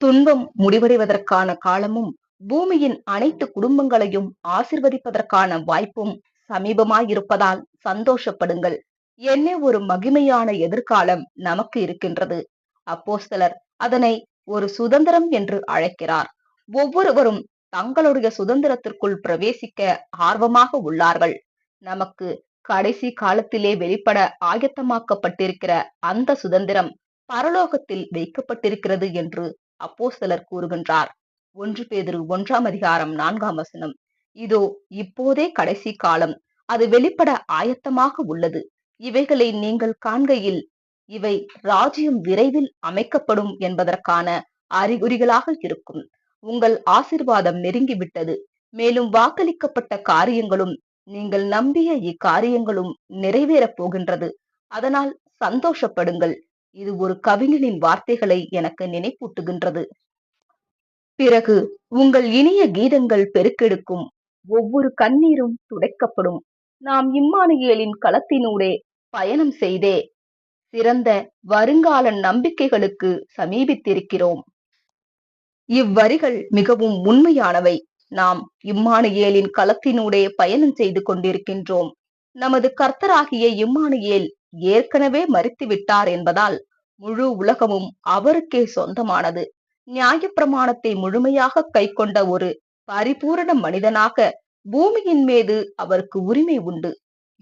துன்பம் முடிவடைவதற்கான காலமும் பூமியின் அனைத்து குடும்பங்களையும் ஆசிர்வதிப்பதற்கான வாய்ப்பும் சமீபமாயிருப்பதால் சந்தோஷப்படுங்கள். என்ன ஒரு மகிமையான எதிர்காலம் நமக்கு இருக்கின்றது. அப்போஸ்தலர் அதனை ஒரு சுதந்திரம் என்று அழைக்கிறார். ஒவ்வொருவரும் தங்களுடைய சுதந்திரத்திற்குள் பிரவேசிக்க ஆர்வமாக உள்ளார்கள். நமக்கு கடைசி காலத்திலே வெளிப்பட ஆயத்தமாக்கப்பட்டிருக்கிற அந்த சுதந்திரம் பரலோகத்தில் வைக்கப்பட்டிருக்கிறது என்று அப்போஸ்தலர் கூறுகின்றார். 1 பேதுரு 1ஆம் அதிகாரம் 4ஆம் வசனம். இதோ இப்போதே கடைசி காலம், அது வெளிப்பட ஆயத்தமாக உள்ளது. இவைகளை நீங்கள் காண்கையில் இவை ராஜ்யம் விரைவில் அமைக்கப்படும் என்பதற்கான அறிகுறிகளாக இருக்கும். உங்கள் ஆசீர்வாதம் நெருங்கிவிட்டது. மேலும் வாக்களிக்கப்பட்ட காரியங்களும் நீங்கள் நம்பிய இக்காரியங்களும் நிறைவேறப் போகின்றது. அதனால் சந்தோஷப்படுங்கள். இது ஒரு கவிஞனின் வார்த்தைகளை எனக்கு நினைப்பூட்டுகின்றது. பிறகு உங்கள் இனிய கீதங்கள் பெருக்கெடுக்கும். ஒவ்வொரு கண்ணீரும் துடைக்கப்படும். நாம் இம்மானுவேலின் களத்தினூடே பயணம் செய்தே சிறந்த வருங்கால நம்பிக்கைகளுக்கு சமீபித்திருக்கிறோம். இவ்வரிகள் மிகவும் உண்மையானவை. நாம் இம்மானுவேலின் களத்தினூடே பயணம் செய்து கொண்டிருக்கின்றோம். நமது கர்த்தராகிய இம்மானுவேல் ஏற்கனவே மரித்து விட்டார் என்பதால் முழு உலகமும் அவருக்கே சொந்தமானது. நியாயப்பிரமாணத்தை முழுமையாக கைக்கொண்ட ஒரு பரிபூரண மனிதனாக பூமியின் மீது அவருக்கு உரிமை உண்டு.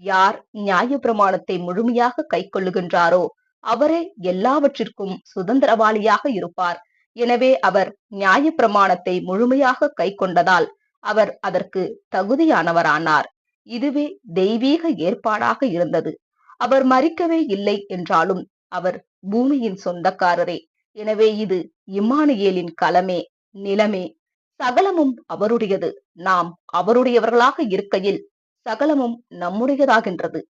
யார் நியாயப்பிரமாணத்தை முழுமையாக கைக்கொள்ளுகின்றாரோ அவரே எல்லாவற்றிற்கும் சுதந்திரவாளியாக இருப்பார். எனவே அவர் நியாயப்பிரமாணத்தை முழுமையாக கைக்கொண்டதால் அவர் அதற்கு தகுதியானவரானார். இதுவே தெய்வீக ஏற்பாடாக இருந்தது. அவர் மரிக்கவே இல்லை என்றாலும் அவர் பூமியின் சொந்தக்காரரே. எனவே இது இம்மானுவேலின் களமே, நிலமே. சகலமும் அவருடையது. நாம் அவருடையவர்களாக இருக்கையில் சகலமும் நம்முடையதாகின்றது.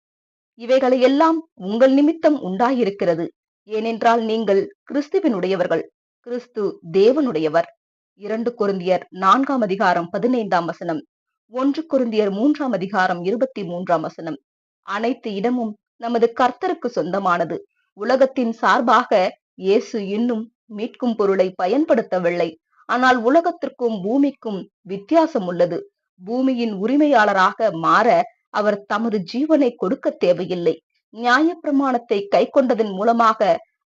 இவைகளை எல்லாம் உங்கள் நிமித்தம் உண்டாயிருக்கிறது. ஏனென்றால் நீங்கள் கிறிஸ்துவினுடையவர்கள், கிறிஸ்து தேவனுடையவர். 2 கொரிந்தியர் 4ஆம் அதிகாரம் 15ஆம் வசனம், 1 கொரிந்தியர் 3ஆம் அதிகாரம் 23ஆம் வசனம். அனைத்து இடமும் நமது கர்த்தருக்கு சொந்தமானது. உலகத்தின் சார்பாக இயேசு இன்னும் மீட்கும் பொருளை பயன்படுத்தவில்லை. ஆனால் உலகத்திற்கும் பூமிக்கும் வித்தியாசம் உள்ளது. பூமியின் உரிமையாளராக மாற அவர் தமது ஜீவனை கொடுக்க தேவையில்லை. நியாயப்பிரமாணத்தை கைக்கொண்டதன் மூலமாக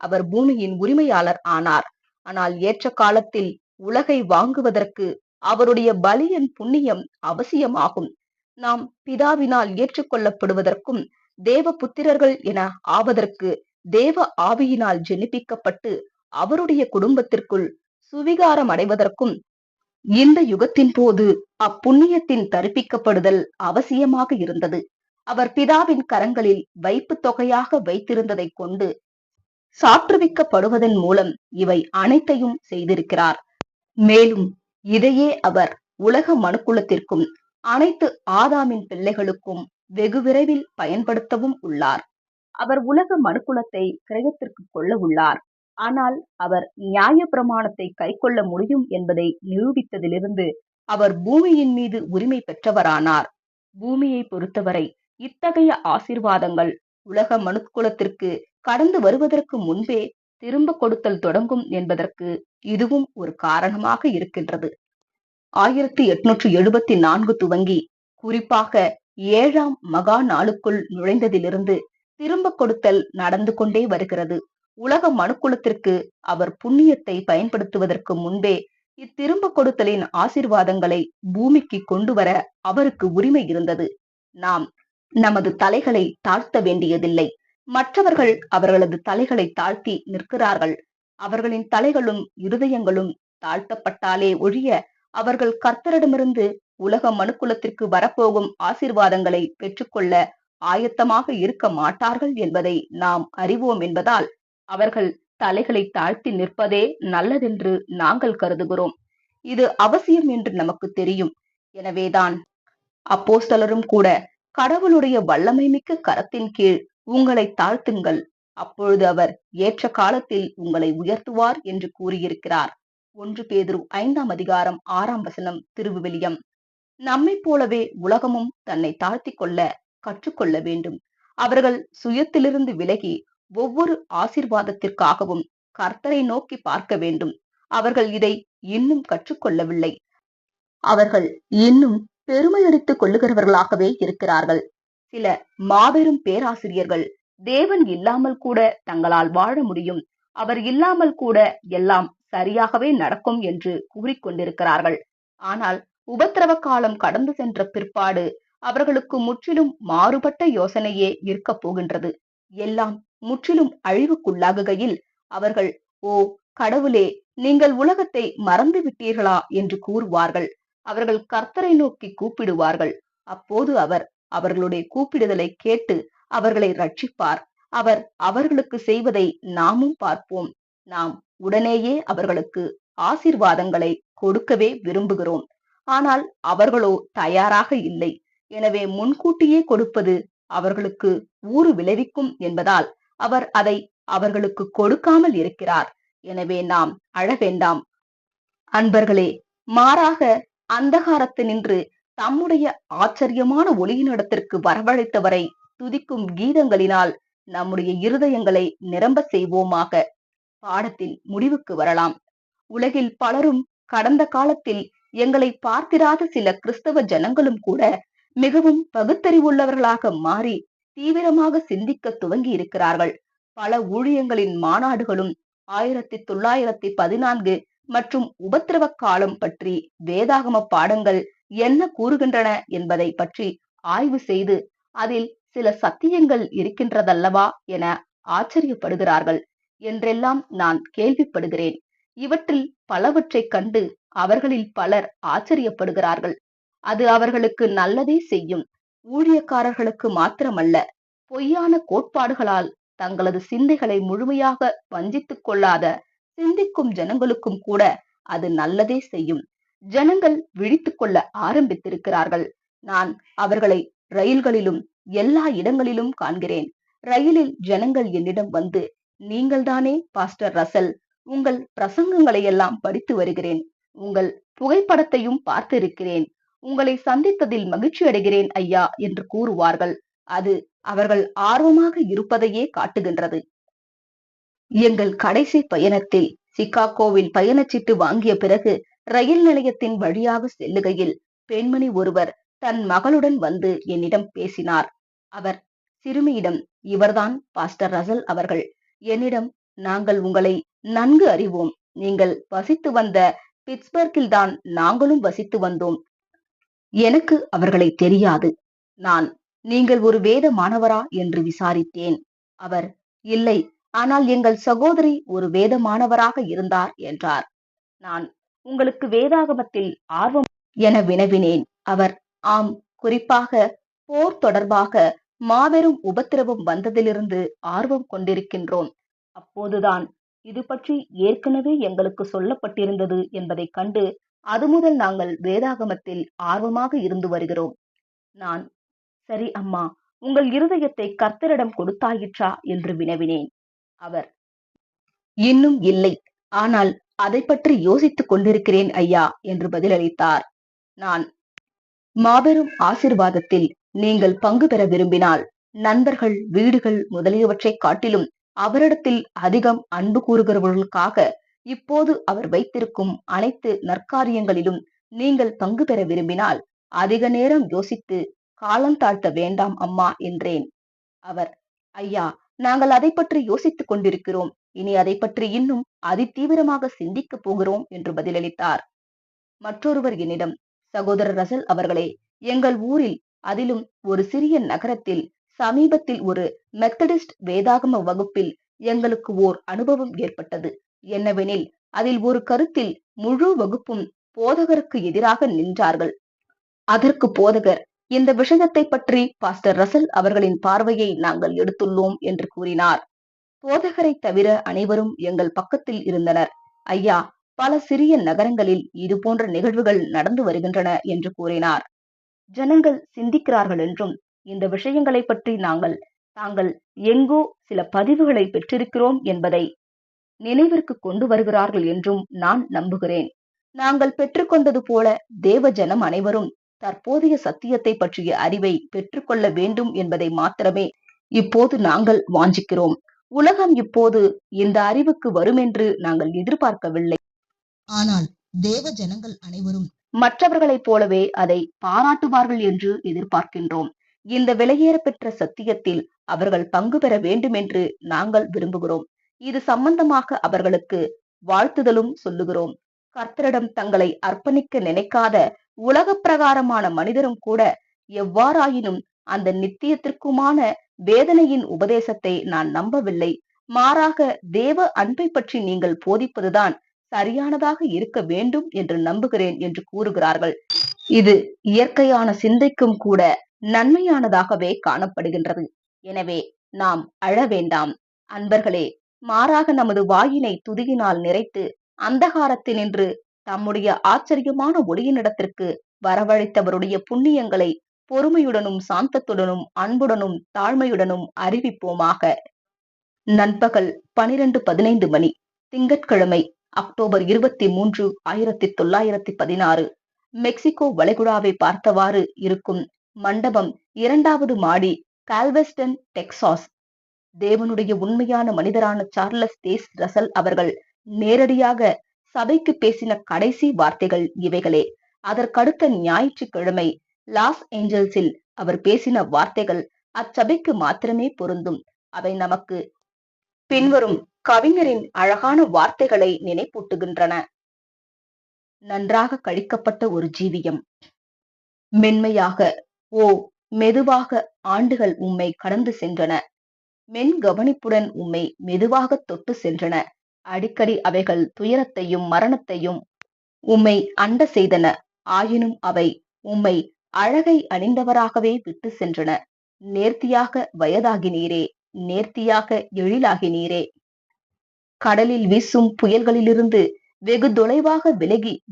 அவர் பூமியின் உரிமையாளர் ஆனார். ஆனால் ஏற்ற காலத்தில் உலகை வாங்குவதற்கு அவருடைய பலியின் புண்ணியம் அவசியமாகும். நாம் பிதாவினால் ஏற்றுக்கொள்ளப்படுவதற்கும் தேவ புத்திரர்கள் என ஆவதற்கு தேவ ஆவியினால் ஜெனிப்பிக்கப்பட்டு அவருடைய குடும்பத்திற்குள் சுவிகாரம் அடைவதற்கும் இந்த யுகத்தின் போது அப்புண்ணியத்தின் தரிப்பிக்கப்படுதல் அவசியமாக இருந்தது. அவர் பிதாவின் கரங்களில் வைப்பு தொகையாக வைத்திருந்ததைக் கொண்டு சாற்றுவிக்கப்படுவதன் மூலம் இவை அனைத்தையும் செய்திருக்கிறார். மேலும் இதையே அவர் உலக மனுக்குலத்திற்கும் அனைத்து ஆதாமின் பிள்ளைகளுக்கும் வெகு விரைவில் பயன்படுத்தவும் உள்ளார். அவர் உலக மனுக்குலத்தை கிரயத்திற்கு கொள்ள உள்ளார். ஆனால் அவர் நியாய பிரமாணத்தை கைக்கொள்ள முடியும் என்பதை நிரூபித்ததிலிருந்து அவர் பூமியின் மீது உரிமை பெற்றவரானார். பூமியை பொறுத்தவரை இத்தகைய ஆசீர்வாதங்கள் உலக மனுக்குலத்திற்கு கடந்து வருவதற்கு முன்பே திரும்ப கொடுத்தல் தொடங்கும் என்பதற்கு இதுவும் ஒரு காரணமாக இருக்கின்றது. 1874 துவங்கி குறிப்பாக 7ஆம் மகா நாளுக்குள் நுழைந்ததிலிருந்து திரும்ப கொடுத்தல் நடந்து கொண்டே வருகிறது. உலக மனுக்குலத்திற்கு அவர் புண்ணியத்தை பயன்படுத்துவதற்கு முன்பே இத்திரும்ப கொடுத்தலின் ஆசீர்வாதங்களை பூமிக்கு கொண்டு வர அவருக்கு உரிமை இருந்தது. நாம் நமது தலைகளை தாழ்த்த வேண்டியதில்லை. மற்றவர்கள் அவர்களது தலைகளை தாழ்த்தி நிற்கிறார்கள். அவர்களின் தலைகளும் இருதயங்களும் தாழ்த்தப்பட்டாலே ஒழிய அவர்கள் கர்த்தரிடமிருந்து உலக மனுக்குலத்திற்கு வரப்போகும் ஆசீர்வாதங்களை பெற்றுக்கொள்ள ஆயத்தமாக இருக்க மாட்டார்கள் என்பதை நாம் அறிவோம் என்பதால் அவர்கள் தலைகளை தாழ்த்தி நிற்பதே நல்லதென்று நாங்கள் கருதுகிறோம். இது அவசியம் என்று நமக்கு தெரியும். எனவேதான் அப்போஸ்தலரும் கூட கடவுளுடைய வல்லமை மிக்க கரத்தின் கீழ் உங்களை தாழ்த்துங்கள், அப்பொழுது அவர் ஏற்ற காலத்தில் உங்களை உயர்த்துவார் என்று கூறியிருக்கிறார். 1 பேதுரு 5ஆம் அதிகாரம் 6ஆம் வசனம் திருவிவிலியம். நம்மைப் போலவே உலகமும் தன்னை தாழ்த்திக் கொள்ள கற்றுக்கொள்ள வேண்டும். அவர்கள் சுயத்திலிருந்து விலகி ஒவ்வொரு ஆசீர்வாதத்திற்காகவும் கர்த்தரை நோக்கி பார்க்க வேண்டும். அவர்கள் இதை இன்னும் கற்றுக்கொள்ளவில்லை. அவர்கள் இன்னும் பெருமையடித்துக் கொள்ளுகிறவர்களாகவே இருக்கிறார்கள். சில மாபெரும் பேராசிரியர்கள் தேவன் இல்லாமல் கூட தங்களால் வாழ முடியும், அவர் இல்லாமல் கூட எல்லாம் சரியாகவே நடக்கும் என்று கூறிக்கொண்டிருக்கிறார்கள். ஆனால் உபத்திரவ காலம் கடந்து சென்ற பிற்பாடு அவர்களுக்கு முற்றிலும் மாறுபட்ட யோசனையே இருக்கப் போகின்றது. எல்லாம் முற்றிலும் அழிவுக்குள்ளாகுகையில் அவர்கள், ஓ கடவுளே, நீங்கள் உலகத்தை மறந்து விட்டீர்களா என்று கூறுவார்கள். அவர்கள் கர்த்தரை நோக்கி கூப்பிடுவார்கள். அப்போது அவர் அவர்களுடைய கூப்பிடுதலை கேட்டு அவர்களை ரட்சிப்பார். அவர் அவர்களுக்கு செய்வதை நாமும் பார்ப்போம். நாம் உடனேயே அவர்களுக்கு ஆசீர்வாதங்களை கொடுக்கவே விரும்புகிறோம். ஆனால் அவர்களோ தயாராக இல்லை. எனவே முன்கூட்டியே கொடுப்பது அவர்களுக்கு ஊறு விளைவிக்கும் என்பதால் அவர் அதை அவர்களுக்கு கொடுக்காமல் இருக்கிறார். எனவே நாம் அழ வேண்டாம் அன்பர்களே. மாறாக அந்தகாரத்தினின்று தம்முடைய ஆச்சரியமான ஒளியினிடத்திற்கு வரவழைத்தவரை துதிக்கும் கீதங்களினால் நம்முடைய இருதயங்களை நிரம்ப செய்வோமாக. பாடத்தின் முடிவுக்கு வரலாம். உலகில் பலரும் கடந்த காலத்தில் எங்களை பார்த்திராத சில கிறிஸ்தவ ஜனங்களும் கூட மிகவும் பகுத்தறிவுள்ளவர்களாக மாறி தீவிரமாக சிந்திக்க துவங்கி இருக்கிறார்கள். பல ஊழியங்களின் மாநாடுகளும் 1914 மற்றும் உபத்திரவ காலம் பற்றி வேதாகம பாடங்கள் என்ன கூறுகின்றன என்பதை பற்றி ஆய்வு செய்து அதில் சில சத்தியங்கள் இருக்கின்றதல்லவா என ஆச்சரியப்படுகிறார்கள் என்றெல்லாம் நான் கேள்விப்படுகிறேன். இவற்றில் பலவற்றைக் கண்டு அவர்களில் பலர் ஆச்சரியப்படுகிறார்கள். அது அவர்களுக்கு நல்லதே செய்யும். ஊழியக்காரர்களுக்கு மாத்திரமல்ல, பொய்யான கோட்பாடுகளால் தங்களது சிந்தைகளை முழுமையாக வஞ்சித்துக் கொள்ளாத சிந்திக்கும் ஜனங்களுக்கும் கூட அது நல்லதே செய்யும். ஜனங்கள் விழித்துக் கொள்ள ஆரம்பித்திருக்கிறார்கள். நான் அவர்களை ரயில்களிலும் எல்லா இடங்களிலும் காண்கிறேன். ரயிலில் ஜனங்கள் என்னிடம் வந்து, நீங்கள்தானே பாஸ்டர் ரசல், உங்கள் பிரசங்கங்களை எல்லாம் படித்து வருகிறேன், உங்கள் புகைப்படத்தையும் பார்த்திருக்கிறேன், உங்களை சந்தித்ததில் மகிழ்ச்சி அடைகிறேன் ஐயா என்று கூறுவார்கள். அது அவர்கள் ஆர்வமாக இருப்பதையே காட்டுகின்றது. எங்கள் கடைசி பயணத்தில் சிகாகோவில் பயணச்சீட்டு வாங்கிய பிறகு ரயில் நிலையத்தின் வழியாக செல்லுகையில் பெண்மணி ஒருவர் தன் மகளுடன் வந்து என்னிடம் பேசினார். அவர் சிறுமியிடம், இவர்தான் பாஸ்டர் ரசல் அவர்கள். என்னிடம், நாங்கள் உங்களை நன்கு அறிவோம். நீங்கள் வசித்து வந்த பிட்ஸ்பர்கில் தான் நாங்களும் வசித்து வந்தோம். எனக்கு அவர்களை தெரியாது. நான், நீங்கள் ஒரு வேத மாணவரா என்று விசாரித்தேன். அவர், இல்லை, ஆனால் எங்கள் சகோதரி ஒரு வேத மாணவராக இருந்தார் என்றார். நான், உங்களுக்கு வேதாகமத்தில் ஆர்வம் என வினவினேன். அவர், ஆம், குறிப்பாக போர் தொடர்பாக மாபெரும் உபத்திரவம் வந்ததிலிருந்து ஆர்வம் கொண்டிருக்கின்றோம். அப்போதுதான் இது பற்றி ஏற்கனவே எங்களுக்கு சொல்லப்பட்டிருந்தது என்பதைக் கண்டு அது முதல் நாங்கள் வேதாகமத்தில் ஆர்வமாக இருந்து வருகிறோம். நான், சரி அம்மா, உங்கள் இருதயத்தை கர்த்தரிடம் கொடுத்தாயிற்றா என்று வினவினேன். அவர், இன்னும் இல்லை, ஆனால் அதை பற்றி யோசித்துக் கொண்டிருக்கிறேன் ஐயா என்று பதிலளித்தார். நான், மாபெரும் ஆசீர்வாதத்தில் நீங்கள் பங்கு பெற விரும்பினால் நண்பர்கள், வீடுகள் முதலியவற்றை காட்டிலும் அவரிடத்தில் அதிகம் அன்பு கூறுகிறவர்களுக்காக இப்போது அவர் வைத்திருக்கும் அனைத்து நற்காரியங்களிலும் நீங்கள் பங்கு பெற விரும்பினால் அதிக நேரம் யோசித்து காலம் தாழ்த்த வேண்டாம் அம்மா என்றேன். அவர், ஐயா, நாங்கள் அதை பற்றி யோசித்துக் கொண்டிருக்கிறோம். இனி அதை பற்றி இன்னும் அதிதீவிரமாக சிந்திக்கப் போகிறோம் என்று பதிலளித்தார். மற்றொருவர் என்னிடம், சகோதரர் ரசல் அவர்களே, எங்கள் ஊரில், அதிலும் ஒரு சிறிய நகரத்தில் சமீபத்தில் ஒரு மெத்தடிஸ்ட் வேதாகம வகுப்பில் எங்களுக்கு ஓர் அனுபவம் ஏற்பட்டது. என்னவெனில், அதில் ஒரு கருத்தில் முழு வகுப்பும் போதகருக்கு எதிராக நின்றார்கள். அதற்கு போதகர், இந்த விஷயத்தை பற்றி பாஸ்டர் ரசல் அவர்களின் பார்வையை நாங்கள் எடுத்துள்ளோம் என்று கூறினார். போதகரை தவிர அனைவரும் எங்கள் பக்கத்தில் இருந்தனர். ஐயா, பல சிறிய நகரங்களில் இது போன்ற நிகழ்வுகள் நடந்து வருகின்றன என்று கூறினார். ஜனங்கள் சிந்திக்கிறார்கள் என்றும் இந்த விஷயங்களை பற்றி தாங்கள் எங்கோ சில பதிவுகளை பெற்றிருக்கிறோம் என்பதை நினைவிற்கு கொண்டு வருகிறார்கள் என்றும் நான் நம்புகிறேன். நாங்கள் பெற்றுக்கொண்டது போல தேவ ஜனம் அனைவரும் தற்போதைய சத்தியத்தை பற்றிய அறிவை பெற்றுக்கொள்ள வேண்டும் என்பதை மாத்திரமே இப்போது நாங்கள் வாஞ்சிக்கிறோம். உலகம் இப்போது இந்த அறிவுக்கு வரும் என்று நாங்கள் எதிர்பார்க்கவில்லை. ஆனால் தேவ ஜனங்கள் அனைவரும் மற்றவர்களைப் போலவே அதை பாராட்டுவார்கள் என்று எதிர்பார்க்கின்றோம். இந்த விலையேற பெற்ற சத்தியத்தில் அவர்கள் பங்கு பெற வேண்டும் என்று நாங்கள் விரும்புகிறோம். இது சம்பந்தமாக அவர்களுக்கு வாழ்த்துதலும் சொல்லுகிறோம். கர்த்தரிடம் தங்களை அர்ப்பணிக்க நினைக்காத உலக பிரகாரமான மனிதரும் கூட எவ்வாறாயினும் அந்த நித்தியத்திற்குமான வேதனையின் உபதேசத்தை நான் நம்பவில்லை. மாறாக தேவ அன்பை பற்றி நீங்கள் போதிப்பதுதான் சரியானதாக இருக்க வேண்டும் என்று நம்புகிறேன் என்று கூறுகிறார்கள். இது இயற்கையான சிந்தைக்கும் கூட நன்மையானதாகவே காணப்படுகின்றது. எனவே நாம் அழ வேண்டாம் அன்பர்களே, மாறாக நமது வாயினை துதியினால் நிறைத்து அந்தகாரத்தினின்று தம்முடைய ஆச்சரியமான ஒளியினிடத்திற்கு வரவழைத்தவருடைய புண்ணியங்களை பொறுமையுடனும் சாந்தத்துடனும் அன்புடனும் தாழ்மையுடனும் அறிவிப்போமாக. நண்பகல் 12:15 மணி, திங்கட்கிழமை, அக்டோபர் 23, 1916. மெக்சிகோ வளைகுடாவை பார்த்தவாறு இருக்கும் மண்டபம் 2வது மாடி, கால்வெஸ்டன், டெக்சாஸ். தேவனுடைய உண்மையான மனிதரான சார்லஸ் டேஸ் ரசல் அவர்கள் நேரடியாக சபைக்கு பேசின கடைசி வார்த்தைகள் இவைகளே. அதற்கடுத்த ஞாயிற்றுக்கிழமை லாஸ் ஏஞ்சல்ஸில் அவர் பேசின வார்த்தைகள் அச்சபைக்கு மாத்திரமே பொருந்தும். அவை நமக்கு பின்வரும் கவிஞரின் அழகான வார்த்தைகளை நினைப்பூட்டுகின்றன. நன்றாக கழிக்கப்பட்ட ஒரு ஜீவியம். மென்மையாக, ஓ மெதுவாக ஆண்டுகள் உம்மை கடந்து சென்றன. மென் கவனிப்புடன் உம்மை மெதுவாக தொட்டு சென்றன. அடிக்கடி அவைகள் துயரத்தையும் மரணத்தையும் உம்மை அண்ட செய்தன. ஆயினும் அவை உம்மை அழகை அணிந்தவராகவே விட்டு சென்றன. நேர்த்தியாக வயதாகினீரே, நேர்த்தியாக எழிலாகினீரே. கடலில் வீசும் புயல்களிலிருந்து வெகு தொலைவாக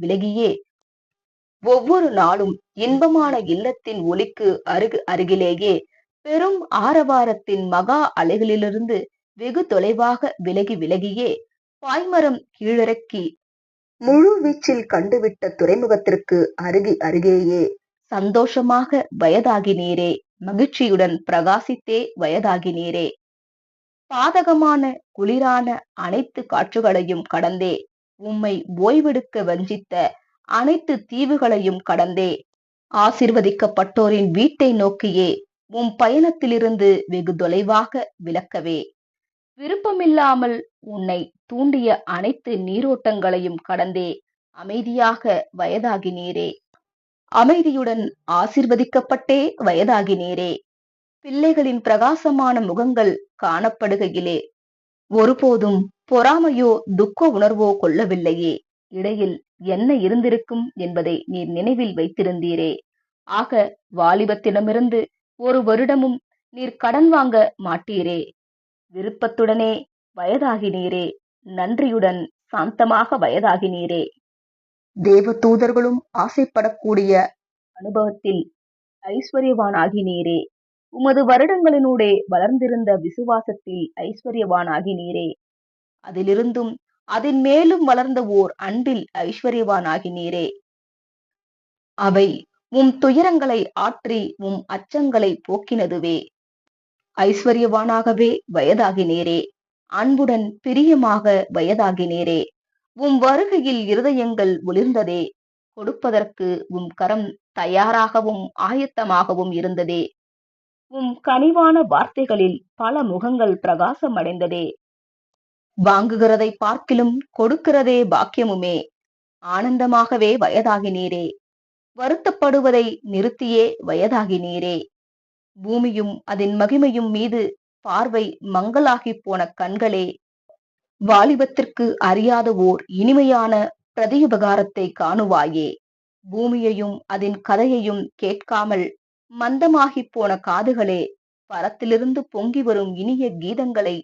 விலகியே ஒவ்வொரு நாளும் இன்பமான இல்லத்தின் ஒலிக்கு அருகிலேயே பெரும் ஆரவாரத்தின் மகா அலைகளிலிருந்து வெகு தொலைவாக விலகியே பாய்மரம் கீழிறக்கி முழு வீச்சில் கண்டுவிட்ட துறைமுகத்திற்கு அருகேயே சந்தோஷமாக வயதாகினீரே, மகிழ்ச்சியுடன் பிரகாசித்தே வயதாகினீரே. பாதகமான குளிரான அனைத்து காற்றுகளையும் கடந்தே, உம்மை ஓய்வெடுக்க வஞ்சித்த அனைத்து தீவுகளையும் கடந்தே, ஆசிர்வதிக்கப்பட்டோரின் வீட்டை நோக்கியே உம் பயணத்திலிருந்து வெகு தொலைவாக விலக்கவே, விருப்பமில்லாமல் உன்னை தூண்டிய அனைத்து நீரோட்டங்களையும் கடந்தே அமைதியாக வயதாகினீரே. அமைதியுடன் ஆசிர்வதிக்கப்பட்டே வயதாகினீரே. பிள்ளைகளின் பிரகாசமான முகங்கள் காணப்படுகையிலே ஒருபோதும் பொறாமையோ துக்க உணர்வோ கொள்ளவில்லையே. இடையில் என்ன இருந்திருக்கும் என்பதை நீர் நினைவில் வைத்திருந்தீரே. ஆக வாலிபத்திடமிருந்து ஒரு வருடமும் நீர் கடன் வாங்க மாட்டீரே. விருப்பத்துடனே வயதாகினீரே. நன்றியுடன் சாந்தமாக வயதாகினீரே. தேவ தூதர்களும் ஆசைப்படக்கூடிய அனுபவத்தில் ஐஸ்வர்யவானாகினீரே. உமது வருடங்களினூடே வளர்ந்திருந்த விசுவாசத்தில் ஐஸ்வர்யவானாகினீரே. அதிலிருந்தும் அதன் மேலும் வளர்ந்த ஓர் அன்பில் ஐஸ்வர்யவானாகினீரே. அவை உம் துயரங்களை ஆற்றி உம் அச்சங்களை போக்கினதுவே. ஐஸ்வர்யவானாகவே வயதாகினீரே. அன்புடன் பிரியமாக வயதாகினீரே. உம் வருகையில் இருதயங்கள் ஒளிர்ந்ததே. கொடுப்பதற்கு உம் கரம் தயாராகவும் ஆயத்தமாகவும் இருந்ததே. உம் கனிவான வார்த்தைகளில் பல முகங்கள் பிரகாசம் அடைந்ததே. வாங்குகிறதை பார்க்கிலும் கொடுக்கிறதே பாக்கியமுமே. ஆனந்தமாகவே வயதாகினீரே. வருத்தப்படுவதை நிறுத்தியே வயதாகினீரே. பூமியும் அதன் மகிமையும் மீது பார்வை மங்கலாகி போன கண்களே, வாலிபத்திற்கு அறியாத ஓர் இனிமையான பிரதியுபகாரத்தை காணுவாயே. பூமியையும் அதன் கதையையும் கேட்காமல் மந்தமாகிப் போன காதுகளே, பரத்திலிருந்து பொங்கி வரும் இனிய கீதங்களை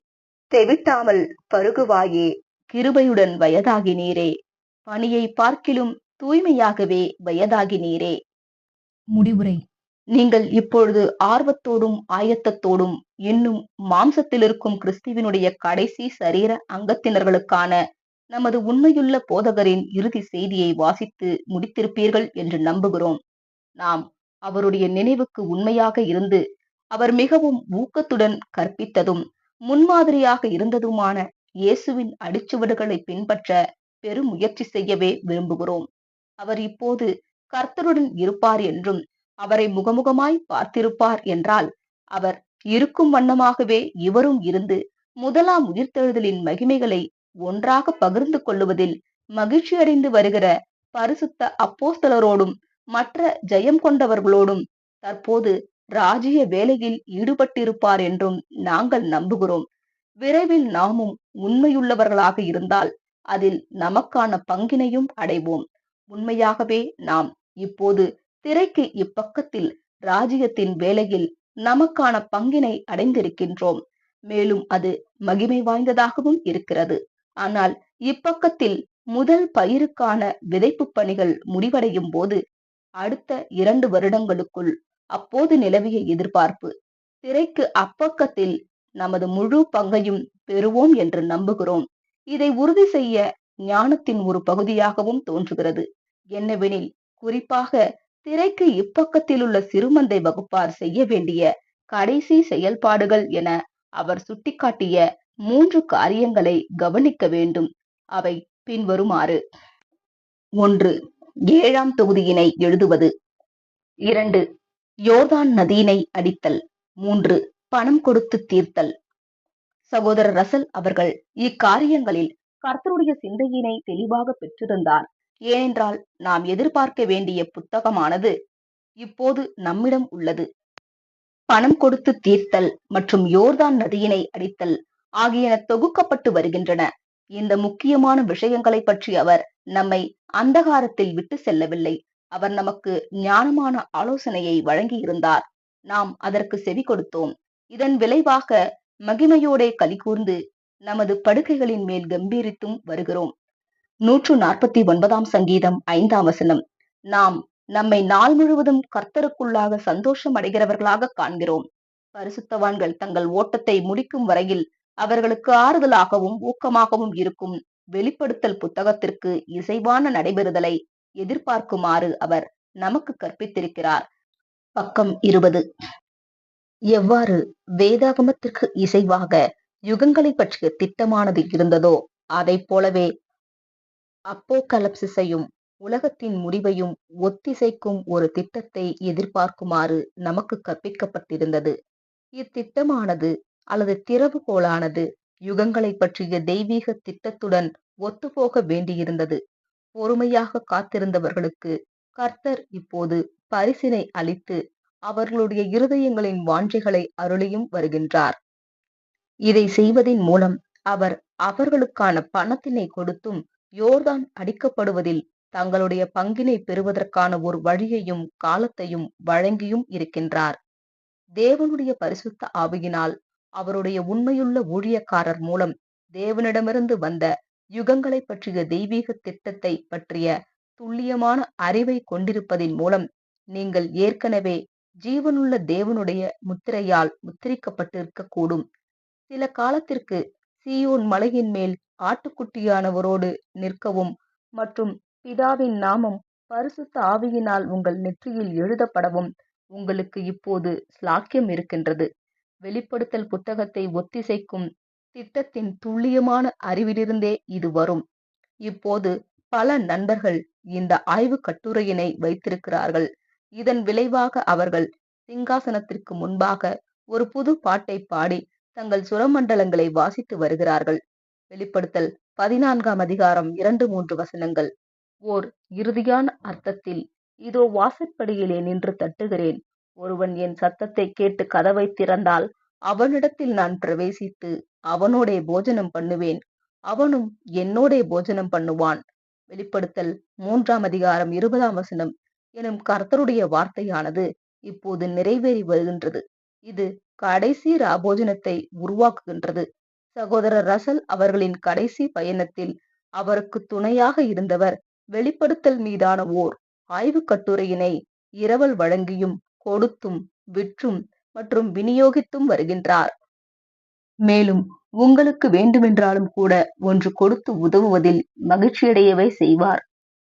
தெவிட்டாமல் பருகுவாயே. கிருபையுடன் வயதாகினீரே. பனியை பார்க்கிலும் தூய்மையாகவே வயதாகினீரே. முடிவுரை. நீங்கள் இப்பொழுது ஆர்வத்தோடும் ஆயத்தத்தோடும் இன்னும் மாம்சத்தில் இருக்கும் கிறிஸ்துவினுடைய கடைசி சரீர அங்கத்தினர்களுக்கான நமது உண்மையுள்ள போதகரின் இறுதி செய்தியை வாசித்து முடித்திருப்பீர்கள் என்று நம்புகிறோம். நாம் அவருடைய நினைவுக்கு உண்மையாக இருந்து அவர் மிகவும் ஊக்கத்துடன் கற்பித்ததும் முன்மாதிரியாக இருந்ததுமான இயேசுவின் அடிச்சுவடுகளை பின்பற்ற பெரும் முயற்சி செய்யவே விரும்புகிறோம். அவர் இப்போது கர்த்தருடன் இருப்பார் என்றும் அவரை முகமுகமாய் பார்த்திருப்பார் என்றால் அவர் இருக்கும் வண்ணமாகவே இவரும் இருந்து முதலாம் உயிர்த்தெழுதலின் மகிமைகளை ஒன்றாக பகிர்ந்து கொள்ளுவதில் மகிழ்ச்சி அடைந்து வருகிற பரிசுத்த அப்போஸ்தலரோடும் மற்ற ஜெயம் கொண்டவர்களோடும் தற்போது ராஜ்ய வேலையில் ஈடுபட்டிருப்பார் என்றும் நாங்கள் நம்புகிறோம். விரைவில் நாமும் உண்மையுள்ளவர்களாக இருந்தால் அதில் நமக்கான பங்கினையும் அடைவோம். உண்மையாகவே நாம் இப்போது திரைக்கு இப்பக்கத்தில் ராஜ்யத்தின் வேலையில் நமக்கான பங்கினை அடைந்திருக்கின்றோம். மேலும் அது மகிமை வாய்ந்ததாகவும் இருக்கிறது. ஆனால் இப்பக்கத்தில் முதல் பயிருக்கான விதைப்பு பணிகள் முடிவடையும் போது அடுத்த 2 வருடங்களுக்குள் அப்போது நிலவிய எதிர்பார்ப்பு திரைக்கு அப்பக்கத்தில் நமது முழு பங்கையும் பெறுவோம் என்று நம்புகிறோம். இதை உறுதி செய்ய ஞானத்தின் ஒரு பகுதியாகவும் தோன்றுகிறது. என்னவெனில் குறிப்பாக திரைக்கு இப்பக்கத்தில் உள்ள சிறுமந்தை வகுப்பார் செய்ய வேண்டிய கடைசி செயல்பாடுகள் என அவர் சுட்டிக்காட்டிய 3 காரியங்களை கவனிக்க வேண்டும். அவை பின்வருமாறு: 1. 7ஆம் தொகுதியினை எழுதுவது. 2. யோர்தான் நதியினை அடித்தல். 3. பணம் கொடுத்து தீர்த்தல். சகோதரர் ரசல் அவர்கள் இக்காரியங்களில் கர்த்தருடைய சிந்தையினை தெளிவாக பெற்றிருந்தார். ஏனென்றால் நாம் எதிர்பார்க்க வேண்டிய புத்தகமானது இப்போது நம்மிடம் உள்ளது. பணம் கொடுத்து தீர்த்தல் மற்றும் யோர்தான் நதியினை அடித்தல் ஆகியன தொகுக்கப்பட்டு வருகின்றன. இந்த முக்கியமான விஷயங்களை பற்றி அவர் நம்மை அந்தகாரத்தில் விட்டு செல்லவில்லை. அவர் நமக்கு ஞானமான ஆலோசனையை வழங்கியிருந்தார். நாம் அதற்கு செவி கொடுத்தோம். இதன் விளைவாக மகிமையோடே கலிகூர்ந்து நமது படுக்கைகளின் மேல் கம்பீரித்தும் வருகிறோம். 149ஆம் சங்கீதம் 5ஆம் வசனம். நாம் நம்மை நாள் முழுவதும் கர்த்தருக்குள்ளாக சந்தோஷம் அடைகிறவர்களாக காண்கிறோம். பரிசுத்தவான்கள் தங்கள் ஓட்டத்தை முடிக்கும் வரையில் அவர்களுக்கு ஆறுதலாகவும் ஊக்கமாகவும் இருக்கும் வெளிப்படுத்தல் புத்தகத்திற்கு இசைவான நடைபெறுதலை எதிர்பார்க்குமாறு அவர் நமக்கு கற்பித்திருக்கிறார். பக்கம் 20. எவ்வாறு வேதாகமத்திற்கு இசைவாக யுகங்களை பற்றிய திட்டமானது இருந்ததோ அதைப் போலவே அப்போகலிப்சிஸையும் உலகத்தின் முடிவையும் ஒத்திசைக்கும் ஒரு திட்டத்தை எதிர்பார்க்குமாறு நமக்கு கற்பிக்கப்பட்டிருந்தது. இத்திட்டமானது அல்லது திறவுகோலானது யுகங்களை பற்றிய தெய்வீக திட்டத்துடன் ஒத்துப்போக வேண்டியிருந்தது. பொறுமையாக காத்திருந்தவர்களுக்கு கர்த்தர் இப்போது பரிசினை அளித்து அவர்களுடைய இருதயங்களின் வாஞ்சைகளை அருளியும் வருகின்றார். இதை செய்வதின் மூலம் அவர் அவர்களுக்கான பணத்தினை கொடுத்தும் யோர்தான் அடிக்கப்படுவதில் தங்களுடைய பங்கினை பெறுவதற்கான ஒரு வழியையும் காலத்தையும் வழங்கியும் இருக்கின்றார். தேவனுடைய பரிசுத்த ஆவியினால் அவருடைய உண்மையுள்ள ஊழியக்காரர் மூலம் தேவனிடமிருந்து வந்த யுகங்களை பற்றிய தெய்வீக திட்டத்தை பற்றிய துல்லியமான அறிவை கொண்டிருப்பதின் மூலம் நீங்கள் ஏற்கனவே ஜீவனுள்ள தேவனுடைய முத்திரையால் முத்திரிக்கப்பட்டிருக்கக்கூடும். சில காலத்திற்கு சீயோன் மலையின் மேல் ஆட்டுக்குட்டியானவரோடு நிற்கவும் மற்றும் பிதாவின் நாமம் பரிசுத்த ஆவியினால் உங்கள் நெற்றியில் எழுதப்படவும் உங்களுக்கு இப்போது ஸ்லாக்கியம் இருக்கின்றது. வெளிப்படுத்தல் புத்தகத்தை ஒத்திசைக்கும் திட்டத்தின் துல்லியமான அறிவிலிருந்தே இது வரும். இப்போது பல நண்பர்கள் இந்த ஆய்வு கட்டுரையினை வைத்திருக்கிறார்கள். இதன் விளைவாக அவர்கள் சிங்காசனத்திற்கு முன்பாக ஒரு புது பாட்டை பாடி தங்கள் சுரமண்டலங்களை வாசித்து வருகிறார்கள். வெளிப்படுத்தல் 14ஆம் அதிகாரம் 2-3 வசனங்கள். ஓர் இறுதியான அர்த்தத்தில், இதோ வாசற்படியிலே நின்று தட்டுகிறேன். ஒருவன் என் சத்தத்தை கேட்டு கதவை திறந்தால் அவனிடத்தில் நான் பிரவேசித்து அவனோடே போஜனம் பண்ணுவேன், அவனும் என்னோடே போஜனம் பண்ணுவான். வெளிப்படுத்தல் 3ஆம் அதிகாரம் 20ஆம் வசனம் எனும் கர்த்தருடைய வார்த்தையானது இப்போது நிறைவேறி வருகின்றது. இது கடைசி ராபோஜனத்தை உருவாக்குகின்றது. சகோதரர் ரசல் அவர்களின் கடைசி பயணத்தில் அவருக்கு துணையாக இருந்தவர் வெளிப்படுத்தல் மீதான ஓர் ஆய்வு கட்டுரையினை இரவல் வழங்கியும் கொடுத்தும் விற்றும் மற்றும் விநியோகித்தும் வருகின்றார். மேலும் உங்களுக்கு வேண்டுமென்றாலும் கூட ஒன்று கொடுத்து உதவுவதில் மகிழ்ச்சியடையவே செய்வார்.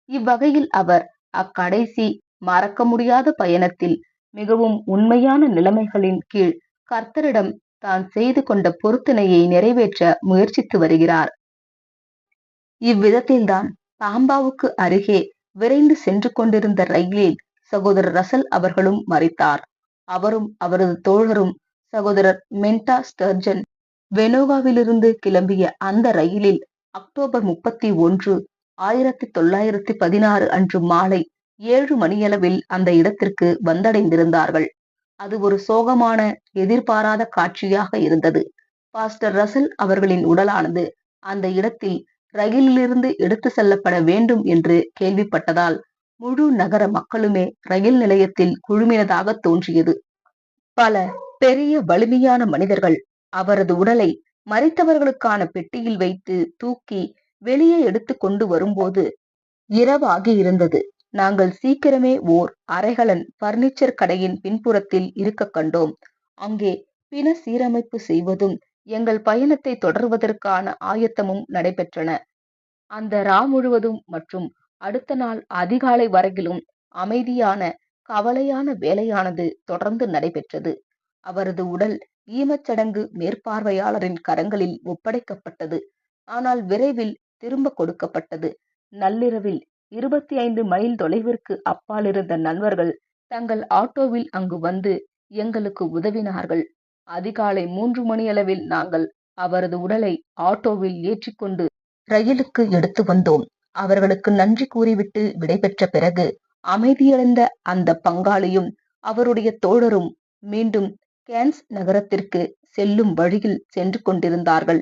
இவ்வகையில் அவர் அக்கடைசி மறக்க முடியாத பயணத்தில் மிகவும் உண்மையான நிலைமைகளின் கீழ் கர்த்தரிடம் தான் செய்து கொண்ட பொருத்தனையை நிறைவேற்ற முயற்சித்து வருகிறார். இவ்விதத்தில்தான் பாம்பாவுக்கு அருகே விரைந்து சென்று கொண்டிருந்த ரயிலில் சகோதரர் ரசல் அவர்களும் மரித்தார். அவரும் அவரது தோழரும் சகோதரர் மென்டா ஸ்டர்ஜன் வெனோவாவிலிருந்து கிளம்பிய அந்த ரயிலில் அக்டோபர் 31, 1916 அன்று மாலை 7 மணியளவில் அந்த இடத்திற்கு வந்தடைந்திருந்தார்கள். அது ஒரு சோகமான எதிர்பாராத காட்சியாக இருந்தது. பாஸ்டர் ரசல் அவர்களின் உடலானது அந்த இடத்தில் ரயிலிலிருந்து எடுத்து செல்லப்பட வேண்டும் என்று கேள்விப்பட்டதால் முழு நகர மக்களுமே ரயில் நிலையத்தில் குழுமினதாக தோன்றியது. பல பெரிய வலிமையான மனிதர்கள் அவரது உடலை மரித்தவர்களுக்கான பெட்டியில் வைத்து தூக்கி வெளியே எடுத்து கொண்டு வரும்போது இரவாகி இருந்தது. நாங்கள் சீக்கிரமே ஓர் அரைகலன் பர்னிச்சர் கடையின் பின்புறத்தில் இருக்க கண்டோம். அங்கே பிண சீரமைப்பு செய்வதும் எங்கள் பயணத்தை தொடர்வதற்கான ஆயத்தமும் நடைபெற்றன. அந்த ரா முழுவதும் மற்றும் அடுத்த நாள் அதிகாலை வரையிலும் அமைதியான கவலையான வேலையானது தொடர்ந்து நடைபெற்றது. அவரது உடல் ஈமச்சடங்கு மேற்பார்வையாளரின் கரங்களில் ஒப்படைக்கப்பட்டது. ஆனால் விரைவில் திரும்ப கொடுக்கப்பட்டது. நள்ளிரவில் 25 மைல் தொலைவிற்கு அப்பால் இருந்த நண்பர்கள் தங்கள் ஆட்டோவில் அங்கு வந்து எங்களுக்கு உதவினார்கள். அதிகாலை 3 மணியளவில் நாங்கள் அவரது உடலை ஆட்டோவில் ஏற்றிக்கொண்டு ரயிலுக்கு எடுத்து வந்தோம். அவர்களுக்கு நன்றி கூறிவிட்டு விடைபெற்ற பிறகு அமைதியடைந்த அந்த பங்காளியும் அவருடைய தோழரும் மீண்டும் கேன்ஸ் நகரத்திற்கு செல்லும் வழியில் சென்று கொண்டிருந்தார்கள்.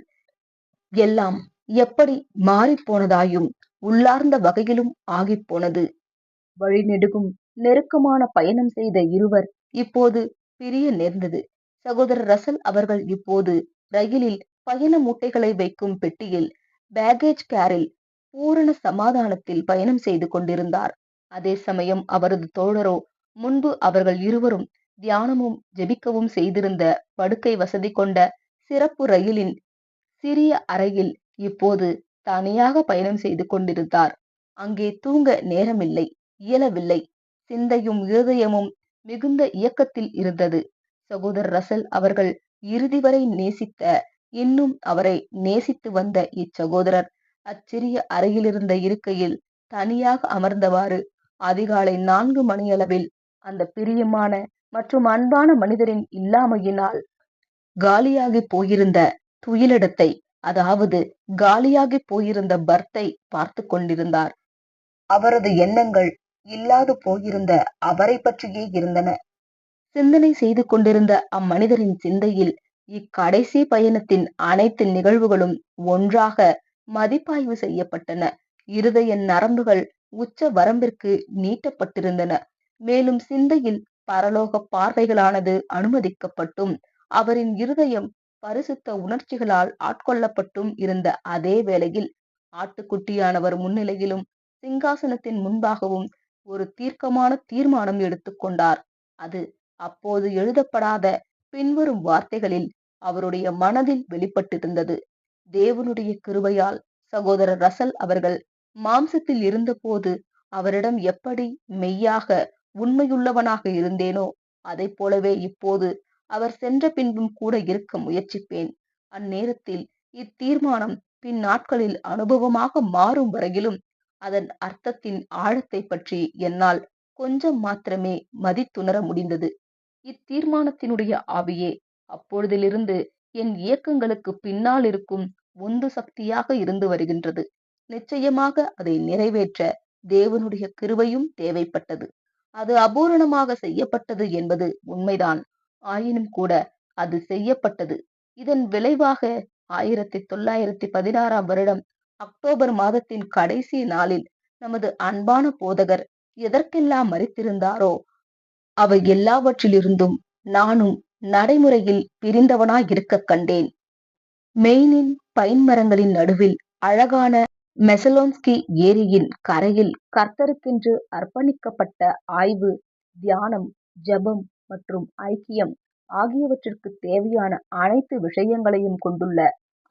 எல்லாம் எப்படி மாறிப்போனதாயும் உள்ளார்ந்த வகையிலும் ஆகிப்போனது. வழிநெடுகும் நெருக்கமான பயணம் செய்த இருவர் இப்போது பிரிய நேர்ந்தது. சகோதரர் ரசல் அவர்கள் இப்போது ரயிலில் பயண மூட்டைகளை வைக்கும் பெட்டியில் பேகேஜ் கேரில் பூரண சமாதானத்தில் பயணம் செய்து கொண்டிருந்தார். அதே சமயம் அவரது தோழரோ முன்பு அவர்கள் இருவரும் தியானமும் ஜெபிக்கவும் செய்திருந்த படுக்கை வசதி கொண்ட சிறப்பு ரயிலின் சிறிய அறையில் இப்போது தனியாக பயணம் செய்து கொண்டிருந்தார். அங்கே தூங்க நேரமில்லை, இயலவில்லை. சிந்தையும் இருதயமும் மிகுந்த இயக்கத்தில் இருந்தது. சகோதரர் ரசல் அவர்கள் இறுதி வரை நேசித்த, இன்னும் அவரை நேசித்து வந்த இச்சகோதரர் அச்சிறிய அறையிலிருந்த இருக்கையில் தனியாக அமர்ந்தவாறு அதிகாலை 4 மணியளவில் அந்த பிரியமான மற்றும் அன்பான மனிதரின் இல்லாமையினால் காலியாகி போயிருந்த துயிலிடத்தை, அதாவது காலியாகி போயிருந்த பர்த்தை பார்த்து கொண்டிருந்தார். அவரது எண்ணங்கள் இல்லாது போயிருந்த அவரை பற்றியே இருந்தன. சிந்தனை செய்து கொண்டிருந்த அம்மனிதரின் சிந்தையில் இக்கடைசி பயணத்தின் அனைத்து நிகழ்வுகளும் ஒன்றாக மதிப்பாய்வு செய்யப்பட்டன. இருதய நரம்புகள் உச்ச வரம்பிற்கு நீட்டப்பட்டிருந்தன. மேலும் சிந்தையில் பரலோக பார்வைகளானது அனுமதிக்கப்பட்டும், அவரின் இருதயம் பரிசுத்த உணர்ச்சிகளால் ஆட்கொள்ளப்பட்டும் இருந்த அதே வேளையில், ஆட்டுக்குட்டியானவர் முன்னிலையிலும் சிங்காசனத்தின் முன்பாகவும் ஒரு தீர்க்கமான தீர்மானம் எடுத்துக்கொண்டார். அது அப்போது எழுதப்படாத பின்வரும் வார்த்தைகளில் அவருடைய மனதில் வெளிப்பட்டிருந்தது. தேவனுடைய கிருபையால் சகோதரர் ரசல் அவர்கள் மாம்சத்தில் இருந்தபோது அவரிடம் எப்படி மெய்யாக உண்மையுள்ளவனாக இருந்தேனோ, அதைப் போலவே இப்போது அவர் சென்ற பின்பும் கூட இருக்க முயற்சிப்பேன். அந்நேரத்தில் இத்தீர்மானம் பின் நாட்களில் அனுபவமாக மாறும் வரையிலும் அதன் அர்த்தத்தின் ஆழத்தை பற்றி என்னால் கொஞ்சம் மாத்திரமே மதித்துணர முடிந்தது. இத்தீர்மானத்தினுடைய ஆவியே அப்பொழுதிலிருந்து என் இயக்கங்களுக்கு பின்னால் இருக்கும் உந்து சக்தியாக இருந்து வருகின்றது. நிச்சயமாக அதை நிறைவேற்ற தேவனுடைய கிருபையும் தேவைப்பட்டது. அது அபூரணமாக செய்யப்பட்டது என்பது உண்மைதான். ஆயினும் கூட அது செய்யப்பட்டது. இதன் விளைவாக 1916 வருடம் அக்டோபர் மாதத்தின் கடைசி நாளில் நமது அன்பான போதகர் எதற்கெல்லாம் மரித்திருந்தாரோ அவை எல்லாவற்றிலிருந்தும் நானும் நடைமுறையில் பிரிந்தவனாயிருக்க கண்டேன். மெயினின் பைன் மரங்களின் நடுவில் அழகான மெசலோன்ஸ்கி ஏரியின் கரையில் கர்த்தருக்கென்று அர்ப்பணிக்கப்பட்ட ஆய்வு, தியானம், ஜெபம் மற்றும் ஐக்கியம் ஆகியவற்றிற்கு தேவையான அனைத்து விஷயங்களையும் கொண்டுள்ள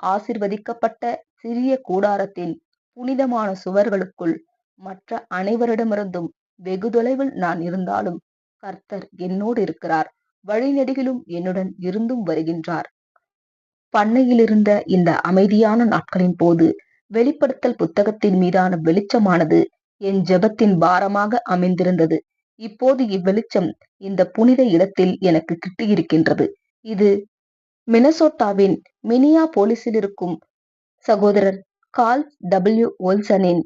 ஆசிர்வதிக்கப்பட்ட சிறிய கூடாரத்தின் புனிதமான சுவர்களுக்குள் மற்ற அனைவரிடமிருந்தும் வெகு தொலைவில் நான் இருந்தாலும் கர்த்தர் என்னோடு இருக்கிறார். வழிநெடுகிலும் என்னுடன் இருந்தும் வருகின்றார். பண்ணையிலிருந்த இந்த அமைதியான நாட்களின் போது வெளிப்படுத்தல் புத்தகத்தின் மீதான வெளிச்சமானது என் ஜெபத்தின் பாரமாக அமைந்திருந்தது. இப்போது இவ்வெளிச்சம் இந்த புனித இடத்தில் எனக்கு கிட்டியிருக்கின்றது. இது மினசோட்டாவின் மினியாபோலிஸில் இருக்கும் சகோதரர் கார்ல் டபிள்யூ ஓல்சனின்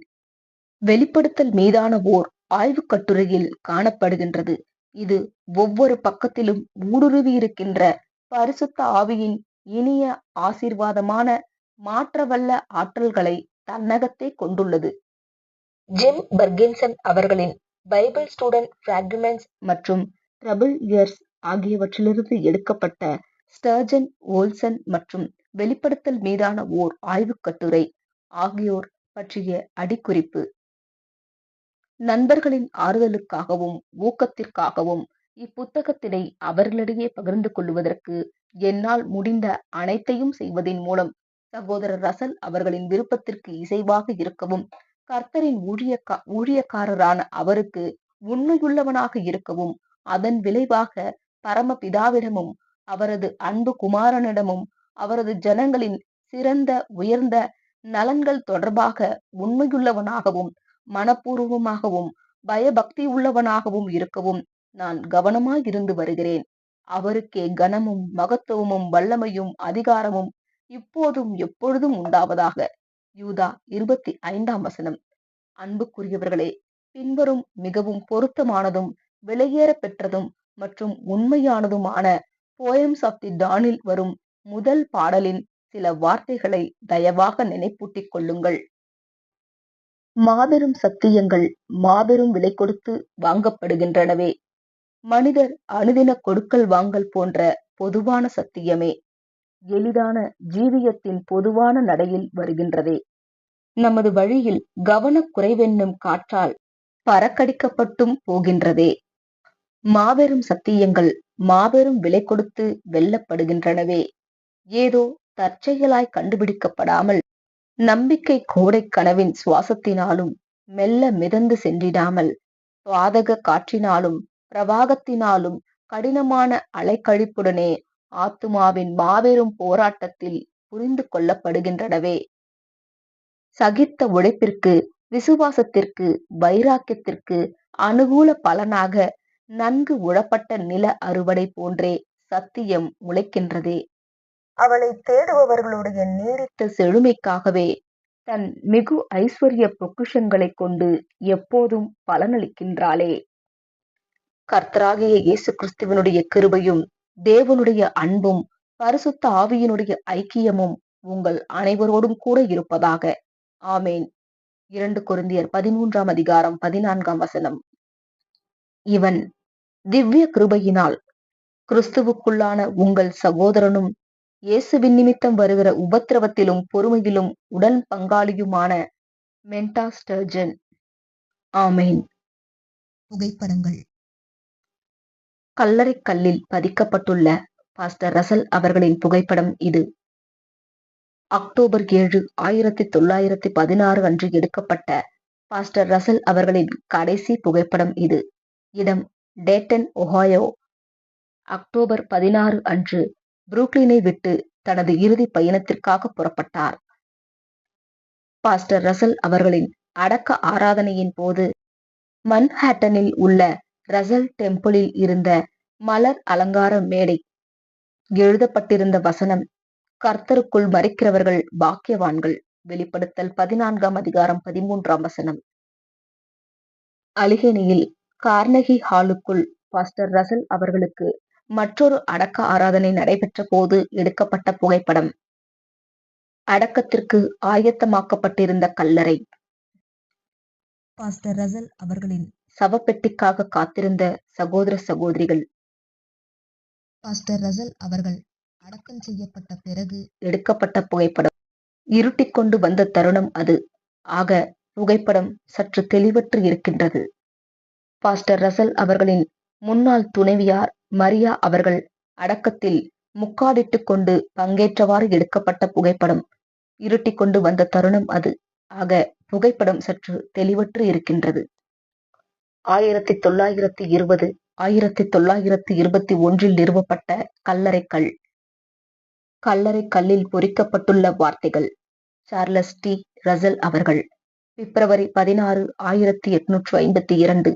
வெளிப்படுத்தல் மீதான ஓர் ஆய்வுக் கட்டுரையில் காணப்படுகின்றது. இது ஒவ்வொரு பக்கத்திலும் ஊடுருவி இருக்கின்ற பரிசுத்த ஆவியின் இனிய ஆசீர்வாதமான மாற்றவல்ல ஆற்றல்களை தன்னகத்தே கொண்டுள்ளது. ஜிம் பர்கின்சன் அவர்களின் பைபிள் ஸ்டூடெண்ட் ஃப்ராக்மெண்ட்ஸ் மற்றும் ட்ரபிள் இயர்ஸ் ஆகியவற்றிலிருந்து எடுக்கப்பட்ட ஸ்டர்ஜன், ஓல்சன் மற்றும் வெளிப்படுத்தல் மீதான ஓர் ஆய்வுக் கட்டுரை ஆகியோர் பற்றிய அடிக்குறிப்பு. நண்பர்களின் ஆறுதலுக்காகவும் ஊக்கத்திற்காகவும் இப்புத்தகத்தினை அவர்களிடையே பகிர்ந்து கொள்வதற்கு என்னால் முடிந்த அனைத்தையும் செய்வதின் மூலம் சகோதரர் ரசல் அவர்களின் விருப்பத்திற்கு இசைவாக இருக்கவும், கர்த்தரின் ஊழியக்காரரான அவருக்கு உண்மையுள்ளவனாக இருக்கவும், அதன் விளைவாக பரமபிதாவிடமும் அவரது அன்பு குமாரனிடமும் அவரது ஜனங்களின் சிறந்த உயர்ந்த நலன்கள் தொடர்பாக உண்மையுள்ளவனாகவும் மனப்பூர்வமாகவும் பயபக்தி உள்ளவனாகவும் இருக்கவும் நான் கவனமாயிருந்து வருகிறேன். அவருக்கே கனமும் மகத்துவமும் வல்லமையும் அதிகாரமும் இப்போதும் எப்பொழுதும் உண்டாவதாக. யூதா 25 அன்புக்குரியவர்களே, பின்வரும் மிகவும் பொருத்தமானதும் விலையேற பெற்றதும் மற்றும் உண்மையானதுமான போயம்ஸ் ஆஃப் தி டானில் வரும் முதல் பாடலின் சில வார்த்தைகளை தயவாக நினைப்பூட்டிக் கொள்ளுங்கள். மாபெரும் சத்தியங்கள் மாபெரும் விலை கொடுத்து வாங்கப்படுகின்றனவே. மனிதர் அனுதின கொடுக்கல் வாங்கல் போன்ற பொதுவான சத்தியமே எளிதான ஜீவியத்தின் பொதுவான நடையில் வருகின்றதே. நமது வழியில் கவனக்குறைவென்னும் காற்றால் பறக்கடிக்கப்பட்டும் போகின்றதே. மாபெரும் சத்தியங்கள் மாபெரும் விலை கொடுத்து வெல்லப்படுகின்றனவே. ஏதோ தற்செயலாய் கண்டுபிடிக்கப்படாமல் நம்பிக்கை கோடை கனவின் சுவாசத்தினாலும் மெல்ல மிதந்து சென்றிடாமல் பாதக காற்றினாலும் பிரவாகத்தினாலும் கடினமான அலைக்கழிப்புடனே ஆத்துமாவின் மாபெரும் போராட்டத்தில் புரிந்து கொள்ளப்படுகின்றனவே. சகித்த உழைப்பிற்கு, விசுவாசத்திற்கு, வைராக்கியத்திற்கு அனுகூல பலனாக நன்கு உழப்பட்ட நில அறுவடை போன்றே சத்தியம் முளைக்கின்றதே. அவளை தேடுபவர்களுடைய நீடித்த செழுமைக்காகவே தன் மிகு ஐஸ்வர்ய பொக்கிஷங்களை கொண்டு எப்போதும் பலனளிக்கின்றாளே. கர்த்தராகிய இயேசு கிறிஸ்துவினுடைய கிருபையும் தேவனுடைய அன்பும் பரிசுத்த ஆவியினுடைய ஐக்கியமும் உங்கள் அனைவரோடும் கூட இருப்பதாக. ஆமேன். 2 கொரிந்தியர் 13ஆம் அதிகாரம் 14ஆம் வசனம். இவன் திவ்ய கிருபையினால் கிறிஸ்துவுக்குள்ளான உங்கள் சகோதரனும் இயேசுவின் நிமித்தம் வருகிற உபத்திரவத்திலும் பொறுமையிலும் உடன் பங்காளியுமான மென்டா ஸ்டர்ஜன். ஆமேன். புகைப்படங்கள். கல்லறை கல்லில் பதிக்கப்பட்டுள்ள பாஸ்டர் ரசல் அவர்களின் புகைப்படம் இது. அக்டோபர் 7, 1916 அன்று எடுக்கப்பட்ட பாஸ்டர் ரசல் அவர்களின் கடைசி புகைப்படம் இது. இடம் டேட்டன், ஒஹாயோ. அக்டோபர் 16 அன்று புரூக்ளினை விட்டு தனது இறுதி பயணத்திற்காக புறப்பட்டார். பாஸ்டர் ரசல் அவர்களின் அடக்க ஆராதனையின் போது மன்ஹாட்டனில் உள்ள ரசல் டெம்பிளில் இருந்த மலர் அலங்கார மேடை எழுதப்பட்டிருந்த வசனம், கர்த்தருக்குள் மரிக்கிறவர்கள் பாக்கியவான்கள். வெளிப்படுத்தல் 14ஆம் அதிகாரம் 13ஆம் வசனம். அலிகனியில் கார்னகி ஹாலுக்குள் பாஸ்டர் ரசல் அவர்களுக்கு மற்றொரு அடக்க ஆராதனை நடைபெற்ற போது எடுக்கப்பட்ட புகைப்படம். அடக்கத்திற்கு ஆயத்தமாக்கப்பட்டிருந்த கல்லறை. பாஸ்டர் ரசல் அவர்களின் சவப்பெட்டிக்காக காத்திருந்த சகோதர சகோதரிகள். பாஸ்டர் ரசல் அவர்கள் அடக்கம் செய்யப்பட்ட பிறகு எடுக்கப்பட்ட புகைப்படம். இருட்டிக் கொண்டு வந்த தருணம் அது. ஆக புகைப்படம் சற்று தெளிவற்று இருக்கின்றது. பாஸ்டர் ரசல் அவர்களின் முன்னாள் துணைவியார் மரியா அவர்கள் அடக்கத்தில் முக்காடிட்டுக் கொண்டு பங்கேற்றவாறு எடுக்கப்பட்ட புகைப்படம். இருட்டிக் கொண்டு வந்த தருணம் அது. ஆக புகைப்படம் சற்று தெளிவற்று இருக்கின்றது. 1920, 1921 நிறுவப்பட்ட கல்லறை கல். கல்லறை கல்லில் பொறிக்கப்பட்டுள்ள வார்த்தைகள். Charles D. ரசல் அவர்கள். பிப்ரவரி 16, 1852.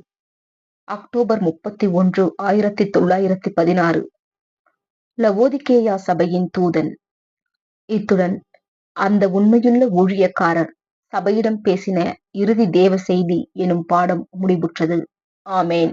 அக்டோபர் 31, 1916. லவோதிகேயா சபையின் தூதன். இத்துடன் அந்த உண்மையுள்ள ஊழியக்காரர் சபையிடம் பேசின இறுதி தேவ செய்தி எனும் பாடம் முடிவுற்றது. ஆமேன்.